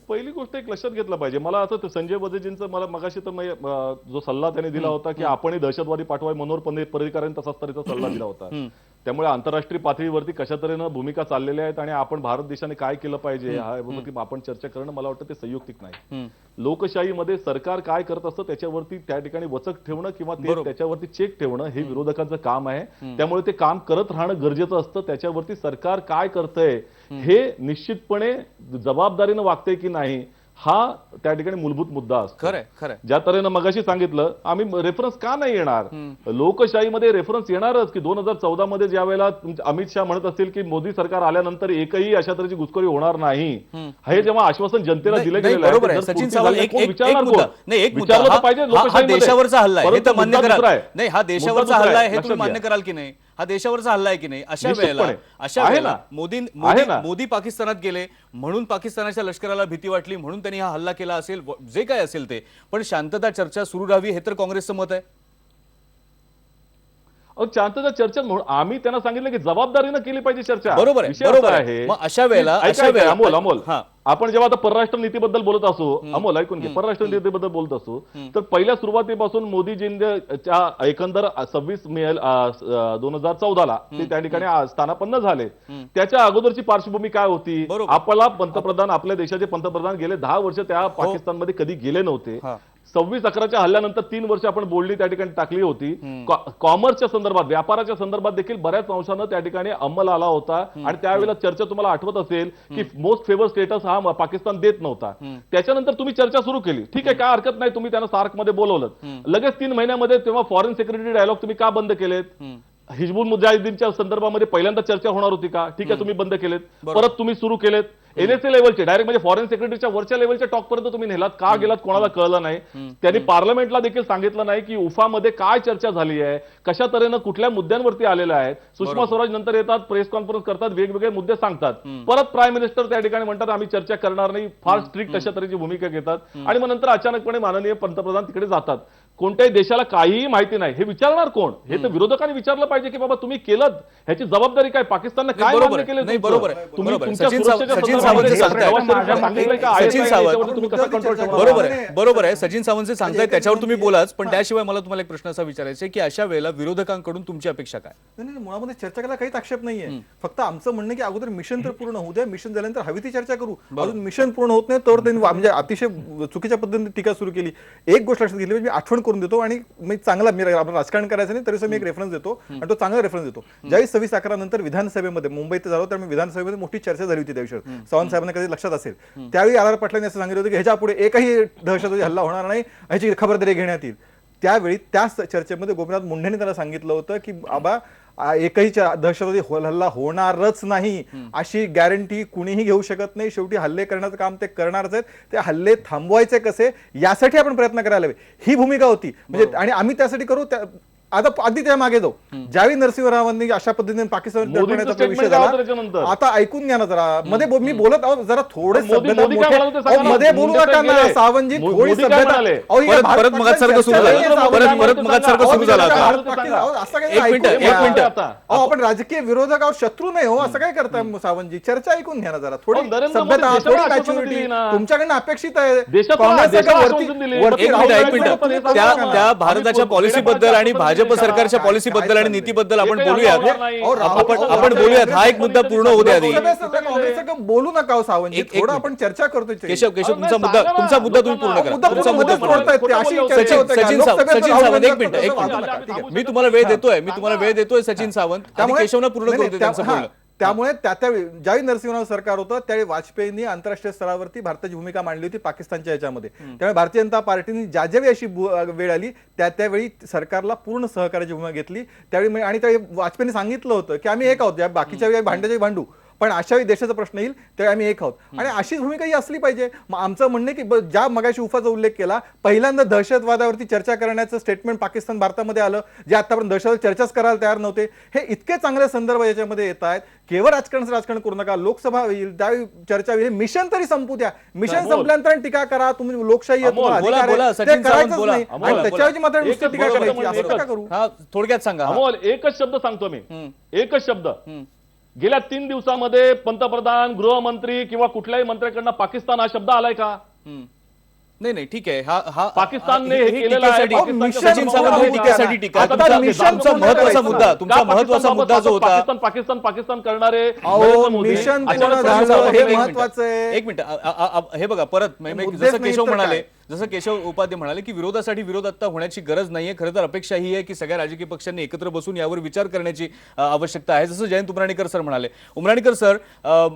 पहिली गोष्ट एक लक्षात घेतलं पाहिजे. मला असं ते संजय वझेजींचं मला मगाशी तर जो सल्ला त्यांनी दिला होता की आपणही दहशतवादी पाठवाय, मनोहर पर्रिकरांनी तसाच तऱ्हेचा सल्ला दिला होता. त्यामुळे आंतरराष्ट्रीय पातळीवरती कशा तऱ्हेनं भूमिका चाललेल्या आहेत आणि आपण भारत देशाने काय केलं पाहिजे ह्याबाबत आपण चर्चा करणं मला वाटतं ते संयुक्तिक नाही. लोकशाहीमध्ये सरकार काय करत असतं त्याच्यावरती त्या ठिकाणी वचक ठेवणं किंवा त्याच्यावरती चेक ठेवणं हे विरोधकांचं काम आहे. त्यामुळे ते काम करत राहणं गरजेचं असतं. त्याच्यावरती सरकार काय करतंय हे निश्चितपणे जबाबदारीनं वागतंय की नाही हा त्या ठिकाणी मूलभूत मुद्दा असतो. खरंय खरंय. ज्या तऱ्हेनं मगाशी सांगितलं, आम्ही रेफरन्स का नाही येणार? लोकशाहीमध्ये रेफरन्स येणारच की 2014 मध्ये ज्या वेळेला अमित शहा म्हणत असतील की मोदी सरकार आल्यानंतर एकही अशा तऱ्हेची घुसखोरी होणार नाही, हे जेव्हा आश्वासन जनतेला दिलं गेलेलं बरोबर आहे, आहे. ते जर सचिन पूर्ती सावंत झालं, एक कोण एक विचारणार मुद्दा कोण? नाही, एक विचारलं मुद्दा तर पाहिजे हा लोकशाहीमध्ये. देशावरचा हल्ला आहे, हे परंतु तर मान्य मुद्दा करा. दुसरा आहे. नाही, हा देशावरचा मुद्दा दुसरा हल्ला आहे. आहे, हे तुम्ही लक्षात मान्य घ्या. कराल की नाही? हा देशावरचा हल्ला आहे की नाही? अशा निश्चितपणे. वेळेला आहे ना. आहे ना. मोदी पाकिस्तानात गेले म्हणून पाकिस्तानाच्या लष्कराला भीती वाटली म्हणून त्यांनी हा हल्ला केला असेल, जे काय असेल ते, पण शांतता चर्चा सुरू राहावी हे तर काँग्रेसचं मत आहे. शांतता चर्चा म्हणून आम्ही त्यांना सांगितलं की जबाबदारीनं केली पाहिजे चर्चा. बरोबर आहे, विषय बरोबर असा आहे. मग अशा वेळेला अमोल हा. आपण जेव्हा आता परराष्ट्र नीतीबद्दल बोलत असू, अमोल ऐकून घे, परराष्ट्र नीतीबद्दल बोलत असू तर पहिल्या सुरुवातीपासून मोदीजींच्या एकंदर 26 मे 2014 ते त्या ठिकाणी स्थानापन्न झाले. त्याच्या अगोदरची पार्श्वभूमी काय होती? बरोबर. आपला पंतप्रधान, आपल्या देशाचे पंतप्रधान गेले 10 वर्ष त्या पाकिस्तानमध्ये कधी गेले नव्हते. 26/11च्या हल्ल्यानंतर 3 वर्ष आपण बोलणी त्या ठिकाणी टाकली होती. कॉमर्सच्या संदर्भात, व्यापाराच्या संदर्भात देखील बऱ्याच अंशानं त्या ठिकाणी अंमल आला होता आणि त्यावेळेला चर्चा तुम्हाला आठवत असेल की मोस्ट फेवर स्टेटस हा पाकिस्तान देत नव्हता. त्याच्यानंतर तुम्ही चर्चा सुरू केली. ठीक आहे, काय हरकत नाही, तुम्ही त्यांना सार्क मध्ये बोलवलं. लगेच 3 महिन्यामध्ये तेव्हा फॉरेन सेक्रेटरी डायलॉग तुम्ही का बंद केलेत? हिजबुल मुजाहिदीनच्या संदर्भामध्ये पहिल्यांदा चर्चा होणार होती का? ठीक आहे, तुम्ही बंद केलेत. परत तुम्ही सुरू केलेत. NSA लेवलचे डायरेक्ट म्हणजे फॉरेन सेक्रेटरीच्या वरच्या लेवलच्या टॉक पर्यंत तुम्ही नेलात. का गेलात कोणाला कळलं नाही. त्यांनी पार्लमेंटला देखील सांगितलं नाही की उफामध्ये काय चर्चा झाली आहे, कशा तऱ्हेनं कुठल्या मुद्द्यांवरती आलेल्या आहेत. सुषमा स्वराज नंतर येतात, प्रेस कॉन्फरन्स करतात, वेगवेगळे मुद्दे सांगतात. परत प्राईम मिनिस्टर त्या ठिकाणी म्हणतात आम्ही चर्चा करणार नाही, फार स्ट्रिक्ट अशा तऱ्हेची भूमिका घेतात आणि मग नंतर अचानकपणे माननीय पंतप्रधान तिकडे जातात. कोणत्याही देशाला काहीही माहिती नाही हे विचारणार कोण? हे तर विरोधकांनी विचारलं पाहिजे की बाबा तुम्ही केलं, ह्याची जबाबदारी काय? पाकिस्ताननं काय मान्य केलं? नाही, बरोबर आहे, तुम्ही बरोबर आहे. तुमच्या सचिन सुरक्षेच्या सावंत जे संदर्भामध्ये सांगतायत, सांगितलं का आहे सचिन काय, सावंत याच्यावर तुम्ही कसं कंट्रोल ठेवणार? बरोबर आहे. सचिन सावंत जे सांगतायत त्याच्यावर तुम्ही बोलाच, पण त्याशिवाय मला तुम्हाला एक प्रश्न असा विचारायचा आहे की अशा वेळेला विरोधकांकडून तुमची अपेक्षा काय? नाही, मुळामध्ये चर्चा करायला काहीच आक्षेप नाहीये. फक्त आमचं म्हणणं की अगोदर मिशन तर पूर्ण होऊ द्या, मिशन झाल्यानंतर हवी ती चर्चा करू. अजून मिशन पूर्ण होत नाही तर त्यांनी म्हणजे अतिशय चुकीच्या पद्धतीने टीका सुरू केली. एक गोष्ट लक्षात घेतली, मी आठवण करून देतो आणि मी चांगला, आपण राजकारण करायचं नाही तरी मी एक रेफरन्स देतो आणि तो चांगला रेफरन्स देतो. ज्यावेळी 26/11 नंतर विधानसभेमध्ये मुंबईत झालो त्यामुळे विधानसभेमध्ये मोठी चर्चा झाली होती. त्या विषयावर सावंत साहेबांना कधी लक्षात असेल त्यावेळी आर पाटलांनी असं सांगितलं होतं की ह्याच्या पुढे एकही दहशतवादी हल्ला होणार नाही, ह्याची खबरदारी घेण्यात येईल. त्यावेळी त्याच चर्चेमध्ये गोपीनाथ मुंडेंनी त्याला सांगितलं होतं की बाबा एकही दहशतवादी हल्ला होणारच नाही अशी गॅरंटी कुणीही घेऊ शकत नाही. शेवटी हल्ले करण्याचं काम ते करणारच आहेत. ते हल्ले थांबवायचे कसे यासाठी आपण प्रयत्न करायला हवे, ही भूमिका होती. म्हणजे आणि आम्ही त्यासाठी करू. आता आधी त्या मागे जाऊ. ज्यावेळी नरसिंहरावांनी अशा पद्धतीने पाकिस्तान विषय झाला, आता ऐकून घ्या ना जरा. मध्ये मी बोलत आहोत, जरा थोडे मध्ये बोलू नका ना सावंतजी, थोडी सभ्यता. परत मगाचसारखं सुरू झालं, परत मगाचसारखं सुरू झालं. आपण राजकीय विरोधक आहोत, शत्रू नाही हो, असं काय करताय सावंतजी? चर्चा ऐकून घ्या ना जरा. थोडी सभ्यता, थोडी मॅच्युरिटी तुमच्याकडनं अपेक्षित आहे. त्या भारताच्या पॉलिसीबद्दल आणि भाजप सरकारच्या पॉलिसीबद्दल आणि नीतीबद्दल आपण बोलूयात. आपण बोलूयात. हा एक मुद्दा पूर्ण होऊ द्या आधी. बोलू नका सावंतजी, थोडं आपण चर्चा करतोय. केशव तुमचा मुद्दा तुम्ही पूर्ण करा. तुमचा मुद्दा पूर्ण करा. सचिन सावंत एक मिनिट, मी तुम्हाला वेळ देतोय सचिन सावंत. त्यामुळे केशवना पूर्ण करू दे त्यांचं बोलणं. त्यामुळे ज्यावेळी नरसिंहराव सरकार होतं त्यावेळी वाजपेयींनी आंतरराष्ट्रीय स्तरावरती भारताची भूमिका मांडली होती पाकिस्तानच्या याच्यामध्ये. त्यामुळे भारतीय जनता पार्टीने ज्यावेळी अशी वेळ आली त्यावेळी सरकारला पूर्ण सहकार्याची भूमिका घेतली. त्यावेळी आणि त्यावेळी वाजपेयींनी सांगितलं होतं की आम्ही एक आहोत, बाकीच्या वेळी भांड्याचे भांडू, पण अशा वेळी देशाचा प्रश्न येईल त्यावेळी आम्ही एक आहोत. आणि अशीच भूमिका ही असली पाहिजे. मग आमचं म्हणणं की ज्या मगाशी उफाचा उल्लेख केला, पहिल्यांदा दहशतवादावरती चर्चा करण्याचं स्टेटमेंट पाकिस्तान भारतामध्ये आलं, जे आतापर्यंत दहशतवाद चर्चाच करायला तयार नव्हते. हे इतके चांगले संदर्भ याच्यामध्ये येत आहेत. केवळ राजकारण करू नका. लोकसभा होईल त्यावेळी चर्चा होईल. मिशन तरी संपू द्या. मिशन संपल्यानंतर टीका करा. तुम्ही लोकशाही करायचंच नाही आणि त्याच्यावरची मात्र नुसती टीका करायची, असं नका करू. थोडक्यात सांगा अमोल. एकच शब्द सांगतो मी, एकच शब्द. गेल्या 3 दिवसामध्ये पंतप्रधान, गृहमंत्री किंवा कुठल्याही मंत्र्याकडनं पाकिस्तान हा शब्द आलाय का? नाही, ठीक आहे. हा पाकिस्तानने हे केलेलं आहे. सचिन सावंत टीकेसाठी टीका. तुमचा महत्वाचा मुद्दा जो होता, पाकिस्तान करणारे मिशन हे महत्वाचं आहे. एक मिनिट, हे बघा, परत जसं केशव उपाध्ये म्हणाले की विरोधासाठी विरोध आता होण्याची गरज नाहीये. खरं तर अपेक्षा ही आहे की सगळ्या राजकीय पक्षांनी एकत्र बसून यावर विचार करण्याची आवश्यकता आहे. जसं जयंत उमराणीकर सर म्हणाले. उमराणीकर सर,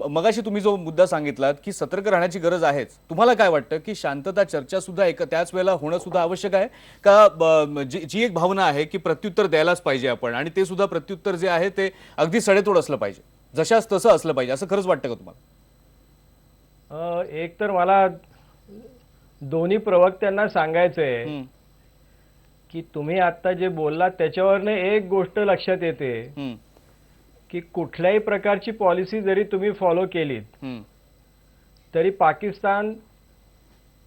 मगाशी तुम्ही जो मुद्दा सांगितलात की सतर्क राहण्याची गरज आहेच, तुम्हाला काय वाटतं की शांतता चर्चा सुद्धा त्याच वेळेला होणं सुद्धा आवश्यक आहे का? जी एक भावना आहे की प्रत्युत्तर द्यायलाच पाहिजे आपण, आणि ते सुद्धा प्रत्युत्तर जे आहे ते अगदी सडेतोड असलं पाहिजे, जशाच तसं असलं पाहिजे, असं खरंच वाटतं का तुम्हाला? एक तर मला दोन्ही प्रवक्त्यांना सांगायचंय की तुम्ही आता जे बोललात त्याच्यावरनं एक गोष्ट लक्षात येते हम्म, की कुठल्याही प्रकारची पॉलिसी जरी तुम्ही फॉलो केलीत हम्म, तरी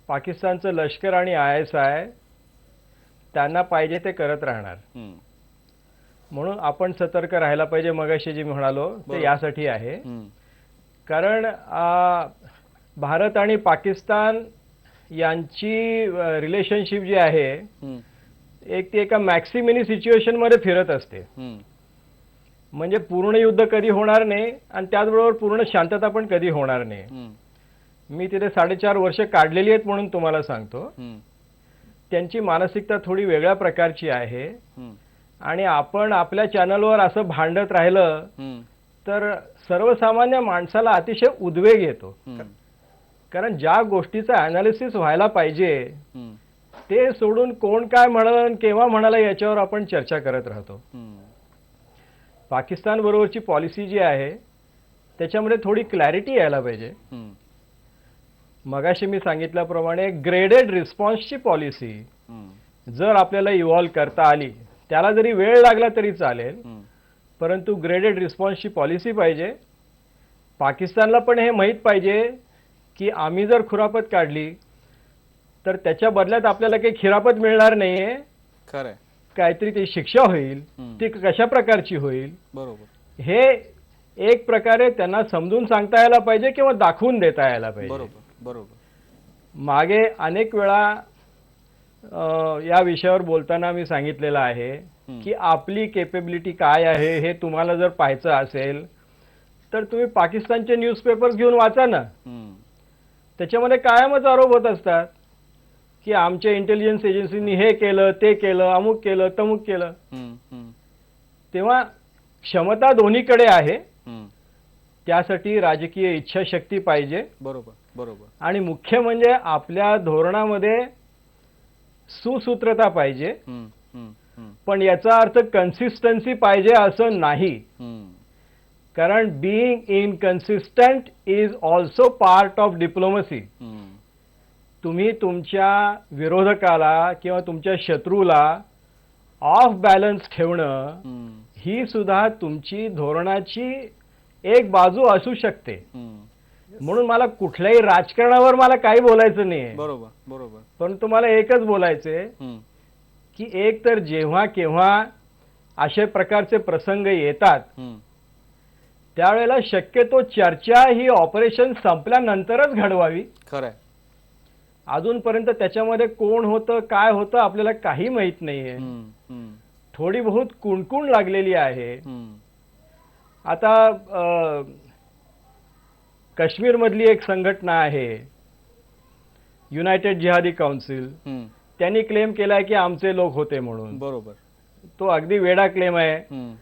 पाकिस्तानचं लष्कर आणि ISI त्यांना पाहिजे ते करत राहणार. हम्म, म्हणून आपण सतर्क राहायला पाहिजे. मगाशी जे मी म्हणालो ते यासाठी आहे, हम्म, कारण भारत आणि पाकिस्तान यांची रिलेशनशिप जी आहे हम्म, ती एका मॅक्सिमिनी सिच्युएशन मध्ये फिरत असते. हम्म, म्हणजे पूर्ण युद्ध कधी होणार नाही आणि त्याचबरोबर पूर्ण शांतता पण कधी होणार नाही. हम्म, मी तिथे 4.5 वर्ष काढलेली आहेत म्हणून तुम्हाला सांगतो. हम्म, त्यांची मानसिकता थोडी वेगळ्या प्रकारची आहे हम्म, आणि आपण आपल्या चॅनलवर असं भांडत राहिलं हम्म, तर सर्वसामान्य माणसाला अतिशय उद्वेग येतो. हम्म, कारण ज्या गोष्टीचं अनालिसिस व्हायला पाहिजे हम्म, ते सोडून कोण काय म्हणालं आणि केव्हा म्हणाला याच्यावर आपण चर्चा करत राहतो. हम्म, पाकिस्तान बरोबरची पॉलिसी जी आहे त्याच्यामध्ये थोडी क्लॅरिटी यायला पाहिजे. हम्म, मगाशी मी सांगितल्याप्रमाणे ग्रेडेड रिस्पॉन्सची पॉलिसी हम्म, जर आपल्याला इव्हॉल्व करता आली, त्याला जरी वेळ लागला तरी चालेल, हम्म, परंतु ग्रेडेड रिस्पॉन्सची पॉलिसी पाहिजे. पाकिस्तानला पण हे माहीत पाहिजे की आम्ही जर खुरापत काढली तर त्याच्या बदल्यात आपल्याला काही खिरापत मिळणार नाहीये, खरंय, काहीतरी ती शिक्षा होईल. हम्म. ती कशा प्रकारची होईल बरोबर, हे एक प्रकारे त्यांना समजून सांगता यायला पाहिजे किंवा दाखवून देता यायला पाहिजे. बरोबर, बरोबर, मागे अनेक वेळा या विषयावर बोलताना मी सांगितलेलं आहे की आपली केपेबिलिटी काय आहे हे तुम्हाला जर पाहायचं असेल तर तुम्ही पाकिस्तानचे न्यूजपेपर्स घेऊन वाचा ना. हम्म, त्याच्यामध्ये कायमच आरोप होत असतात की आमच्या इंटेलिजन्स एजन्सीनी हे केलं, ते केलं, अमुक केलं, तमुक केलं. हम्म, हम्म, तेव्हा क्षमता दोन्हीकडे आहे, हम्म, त्यासाठी राजकीय इच्छाशक्ती पाहिजे बरोबर, बरोबर, आणि मुख्य म्हणजे आपल्या धोरणामध्ये सुसूत्रता पाहिजे. हम्म, हम्म, हम्म, पण याचा अर्थ कन्सिस्टन्सी पाहिजे असं नाही, हम्म, कारण being inconsistent is also part of diplomacy. हम्म, तुम्ही तुमच्या विरोधकाला किंवा तुमच्या शत्रूला ऑफ बॅलन्स ठेवणं हम्म, ही सुद्धा तुमची धोरणाची एक बाजू असू शकते. हम्म, म्हणून मला कुठल्याही राजकारणावर मला काही बोलायचं नाही, बरोबर, बरोबर, परंतु मला एकच बोलायचंय हम्म, की एक तर जेव्हा केव्हा अशा प्रकारचे प्रसंग येतात हम्म, त्यावेळेला शक्यतो चर्चा ही ऑपरेशन संपल्यानंतरच घडवावी. खरंय, अजूनपर्यंत त्याच्यामध्ये कोण होतं, काय होतं आपल्याला काही माहित नाहीये. हम्म, हम्म, थोडी बहुत कुणकुण लागलेली आहे. हम्म, आता काश्मीरमधली एक संघटना आहे युनायटेड जिहादी काउन्सिल, हम्म, त्यांनी क्लेम केलाय की आमचे लोक होते म्हणून. बरोबर, तो अगदी वेडा क्लेम आहे, हम्म,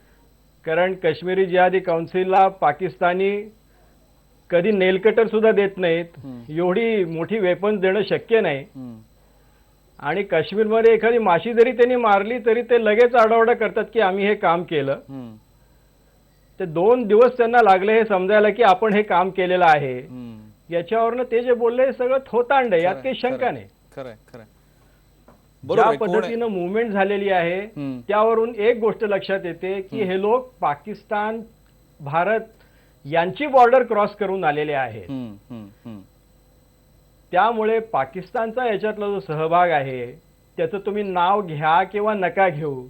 कारण काश्मीरी जिहादी काउन्सिलला पाकिस्तानी कधी नेलकटर सुद्धा देत नाहीत. एवढी मोठी वेपन्स देणं शक्य नाही. हम्म, आणि काश्मीरमध्ये एखादी माशी जरी त्यांनी मारली तरी ते लगेच आरडाओरडा करतात की आम्ही हे काम केलं. हम्म, ते 2 दिवस त्यांना लागले हे समजायला की आपण हे काम केलेलं आहे. हम्म, याच्यावरनं ते जे बोलले हे सगळं थोतांड आहे, यात खरंय, काही शंका खरंय, नाही. खरंय, खरंय, ज्या बरोबर आहे, कोण आहे? पद्धतीनं मुवमेंट झालेली आहे हम्म, त्यावरून एक गोष्ट लक्षात येते की हे लोक पाकिस्तान, भारत यांची बॉर्डर क्रॉस करून आलेले आहेत. हम्म, हम्म, हम्म, त्यामुळे पाकिस्तानचा याच्यातला जो सहभाग आहे त्याचं तुम्ही नाव घ्या किंवा नका घेऊ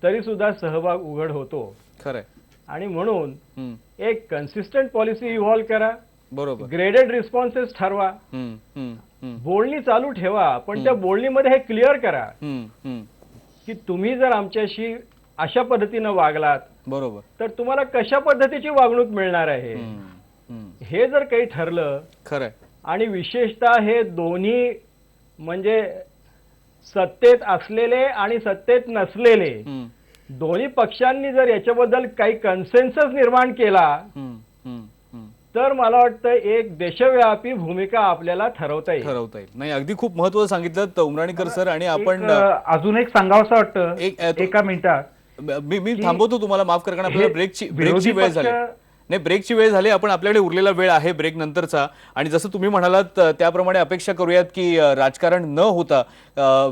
तरी सुद्धा सहभाग उघड होतो. खरंय, आणि म्हणून हम्म, एक कन्सिस्टंट पॉलिसी इव्हॉल्व करा, बरोबर, ग्रेडेड रिस्पॉन्सेस ठरवा, हम्म, हम्म, हम्म, बोलणी चालू ठेवा, पण त्या बोलणीमध्ये हे क्लिअर करा हम्म, हम्म, की तुम्ही जर आमच्याशी अशा पद्धतीनं वागलात बरोबर, तर तुम्हाला कशा पद्धतीची वागणूक मिळणार आहे. हम्म, हम्म, हे जर काही ठरलं खरंय, आणि विशेषतः हे दोन्ही म्हणजे सत्तेत असलेले आणि सत्तेत नसलेले हम्म, दोन्ही पक्षांनी जर याच्याबद्दल काही कन्सेन्सस निर्माण केला हम्म, हम्म, हम्म, तर मला वाटतं एक देशव्यापी भूमिका आपल्याला ठरवता येईल. ठरवता येईल. नाही, अगदी खूप महत्त्वाचं सांगितलं उमराणीकर सर. आणि आपण अजून एक सांगावंसं वाटतं एक- एका मिनिटात. मी थांबवतो तुम्हाला, माफ करा, कारण आपल्याला हे ब्रेकची विरोधी वेळ झाली. पक्ष नाही, ब्रेकची वेळ झाली. आपण आपल्याकडे उरलेला वेळ आहे ब्रेक नंतरचा, आणि जसं तुम्ही म्हणालात त्याप्रमाणे अपेक्षा करूयात की राजकारण न होता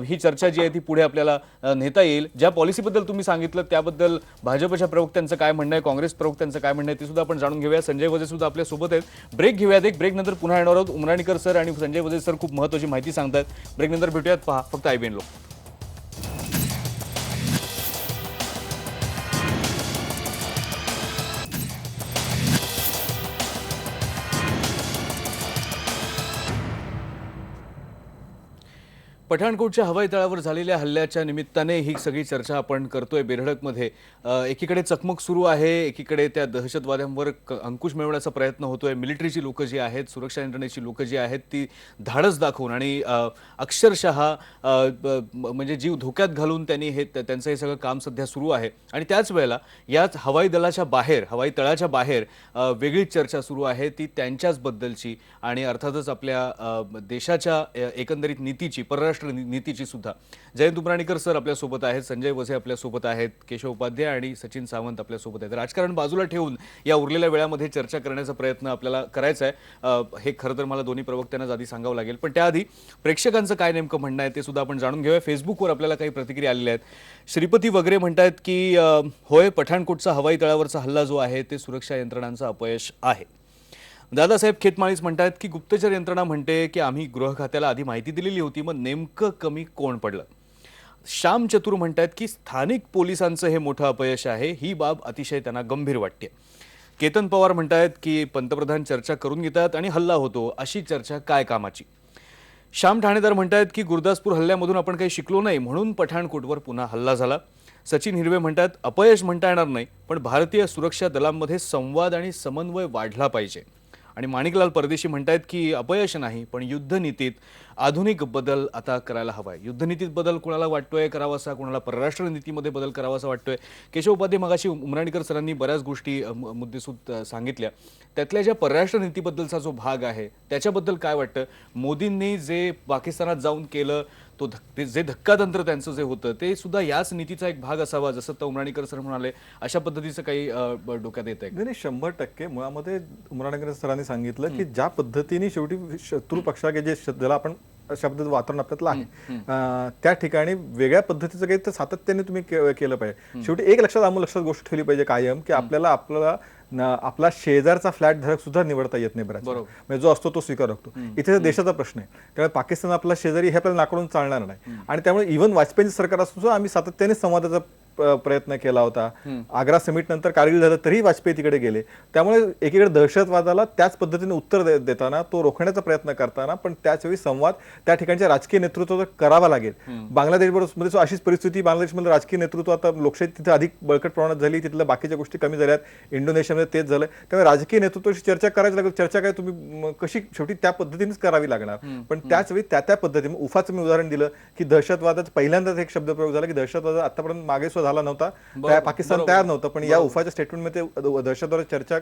ही चर्चा जी आहे ती पुढे आपल्याला नेता येईल. ज्या पॉलिसीबद्दल तुम्ही सांगितलं त्याबद्दल भाजपच्या प्रवक्त्यांचं काय म्हणणं आहे, काँग्रेस प्रवक्त्यांचं काय म्हणणं आहे, ते सुद्धा आपण जाणून घेऊया. संजय वझे सुद्धा आपल्या सोबत आहेत. ब्रेक घेऊयात, एक ब्रेक नंतर पुन्हा येणार आहोत. उमराणीकर सर आणि संजय वझे सर खूप महत्त्वाची माहिती सांगतात. ब्रेक नंतर भेटूयात. पहा फक्त IBN लोक. पठाणकोटच्या हवाई तळावर झालेल्या हल्ल्याच्या निमित्ताने ही सगळी चर्चा आपण करतोय बेधडकमध्ये. एकीकडे चकमक सुरू आहे, एकीकडे त्या दहशतवाद्यांवर अंकुश मिळवण्याचा प्रयत्न होतोय. मिलिटरीची लोक जी आहेत, सुरक्षा यंत्रणेची लोक जी आहेत, ती धाडस दाखवून आणि अक्षरशः म्हणजे जीव धोक्यात घालून त्यांनी त्यांचं हे सगळं काम सध्या सुरू आहे. आणि त्याच वेळेला याच हवाई दलाच्या बाहेर, हवाई तळाच्या बाहेर वेगळीच चर्चा सुरू आहे, ती त्यांच्याच बद्दलची आणि अर्थातच आपल्या देशाच्या एकंदरीत नीतीची, परराष्ट्र नीतीची सुद्धा. जयंत उमराणीकर सर आपल्या सोबत आहेत, संजय वझे आपल्या सोबत आहेत, केशव उपाध्याय आणि सचिन सावंत आपल्या सोबत आहेत. राजकारण बाजूला ठेवून या उरलेल्या वेळामध्ये चर्चा करण्याचा प्रयत्न आपल्याला करायचा आहे. हे खरं तर मला दोन्ही प्रवक्त्यांना आधी सांगावं लागेल, पण त्याआधी प्रेक्षकांचं काय नेमकं म्हणणं आहे ते सुद्धा आपण जाणून घेऊया. फेसबुकवर आपल्याला काही प्रतिक्रिया आलेल्या आहेत. श्रीपती वगैरे म्हणतात की होय, पठाणकोटचा हवाई तळावरचा हल्ला जो आहे ते सुरक्षा यंत्रणांचं अपयश आहे. दादासाहेब खेतमाळीच म्हणतात की गुप्तचर यंत्रणा म्हणते की आम्ही गृह खात्याला आधी माहिती दिलेली होती, मग नेमकं कमी कोण पडलं. श्याम चतुर म्हणतात की स्थानिक पोलिसांचं हे मोठं अपयश आहे, ही बाब अतिशय त्यांना गंभीर वाटते. केतन पवार म्हणतात की पंतप्रधान चर्चा करून घेतात आणि हल्ला होतो, अशी चर्चा काय कामाची. श्याम ठाणेदार म्हणतात की गुरदासपूर हल्ल्यामधून आपण काही शिकलो नाही म्हणून पठाणकोटवर पुन्हा हल्ला झाला. सचिन हिरवे म्हणतात अपयश म्हणता येणार नाही, पण भारतीय सुरक्षा दलांमध्ये संवाद आणि समन्वय वाढला पाहिजे. आणि माणिकलाल परदेशी म्हणतात की अपयश नाही, पण युद्धनीतीत आधुनिक बदल आता करायला हवाय. युद्धनीतीत बदल कोणाला वाटतोय करावासा, कोणाला परराष्ट्र नीतीमध्ये बदल करावासा वाटतोय. केशव उपाध्याय मगाशी उमराणीकर सरांनी बऱ्याच गोष्टी मुद्देसूद सांगितल्या. त्यातल्या ज्या परराष्ट्र नीतीबद्दलचा जो भाग आहे त्याच्याबद्दल काय वाटतं. मोदींनी जे पाकिस्तानात जाऊन केलं जे धक्कातंत्र त्यांचं जे होतं ते सुद्धा याच नीतीचा एक भाग असावा, जसं तर उमराणीकर सर म्हणाले, अशा पद्धतीचं काही डोक्यात येत आहे. नाही, 100% मुळामध्ये उमराणीकर सरांनी सांगितलं की ज्या पद्धतीने शेवटी शत्रू पक्षाचे जे ज्याला आपण शब्द वातावरण आपल्यातलं आहे त्या ठिकाणी वेगळ्या पद्धतीचं काही तर सातत्याने तुम्ही केलं पाहिजे. शेवटी एक लक्षात गोष्ट ठेवली पाहिजे कायम की आपला शेजारचा फ्लॅट धारक सुद्धा निवडता येत नाही बऱ्याच, म्हणजे जो असतो तो स्वीकार होतो. इथे देशाचा प्रश्न आहे, त्यामुळे पाकिस्तान आपला शेजारी हे आपल्याला नाकारून चालणार नाही. आणि त्यामुळे इव्हन वाजपेयी सरकार असून सुद्धा आम्ही सातत्याने संवादाचा प्रयत्न केला होता. आग्रा समिट नंतर कारगिल झालं तरीही वाजपेयी तिकडे गेले. त्यामुळे एकीकडे दहशतवादाला त्याच पद्धतीने उत्तर देताना, तो रोखण्याचा प्रयत्न करताना, पण त्याचवेळी संवाद त्या ठिकाणच्या राजकीय नेतृत्व करावा लागेल. बांगलादेशमध्ये अशीच परिस्थिती, बांगलादेशमध्ये राजकीय नेतृत्व आता लोकशाही तिथे अधिक बळकट प्रमाणात झाली, तिथल्या बाकीच्या गोष्टी कमी झाल्यात. इंडोनेशियामध्ये तेच झालं. त्यामुळे राजकीय नेतृत्वाशी चर्चा करायची लागेल. चर्चा काय तुम्ही कशी शेवटी त्या पद्धतीनेच करावी लागणार. पण त्याचवेळी त्या पद्धतीने उफाचं मी उदाहरण दिलं की दहशतवादाचा पहिल्यांदाच एक शब्दप्रयोग झाला की दहशतवाद आतापर्यंत मागे झाला नव्हता, पाकिस्तान तयार नव्हतं, पण या उफाच्या स्टेटमेंटमध्ये दहशतवादाची चर्चा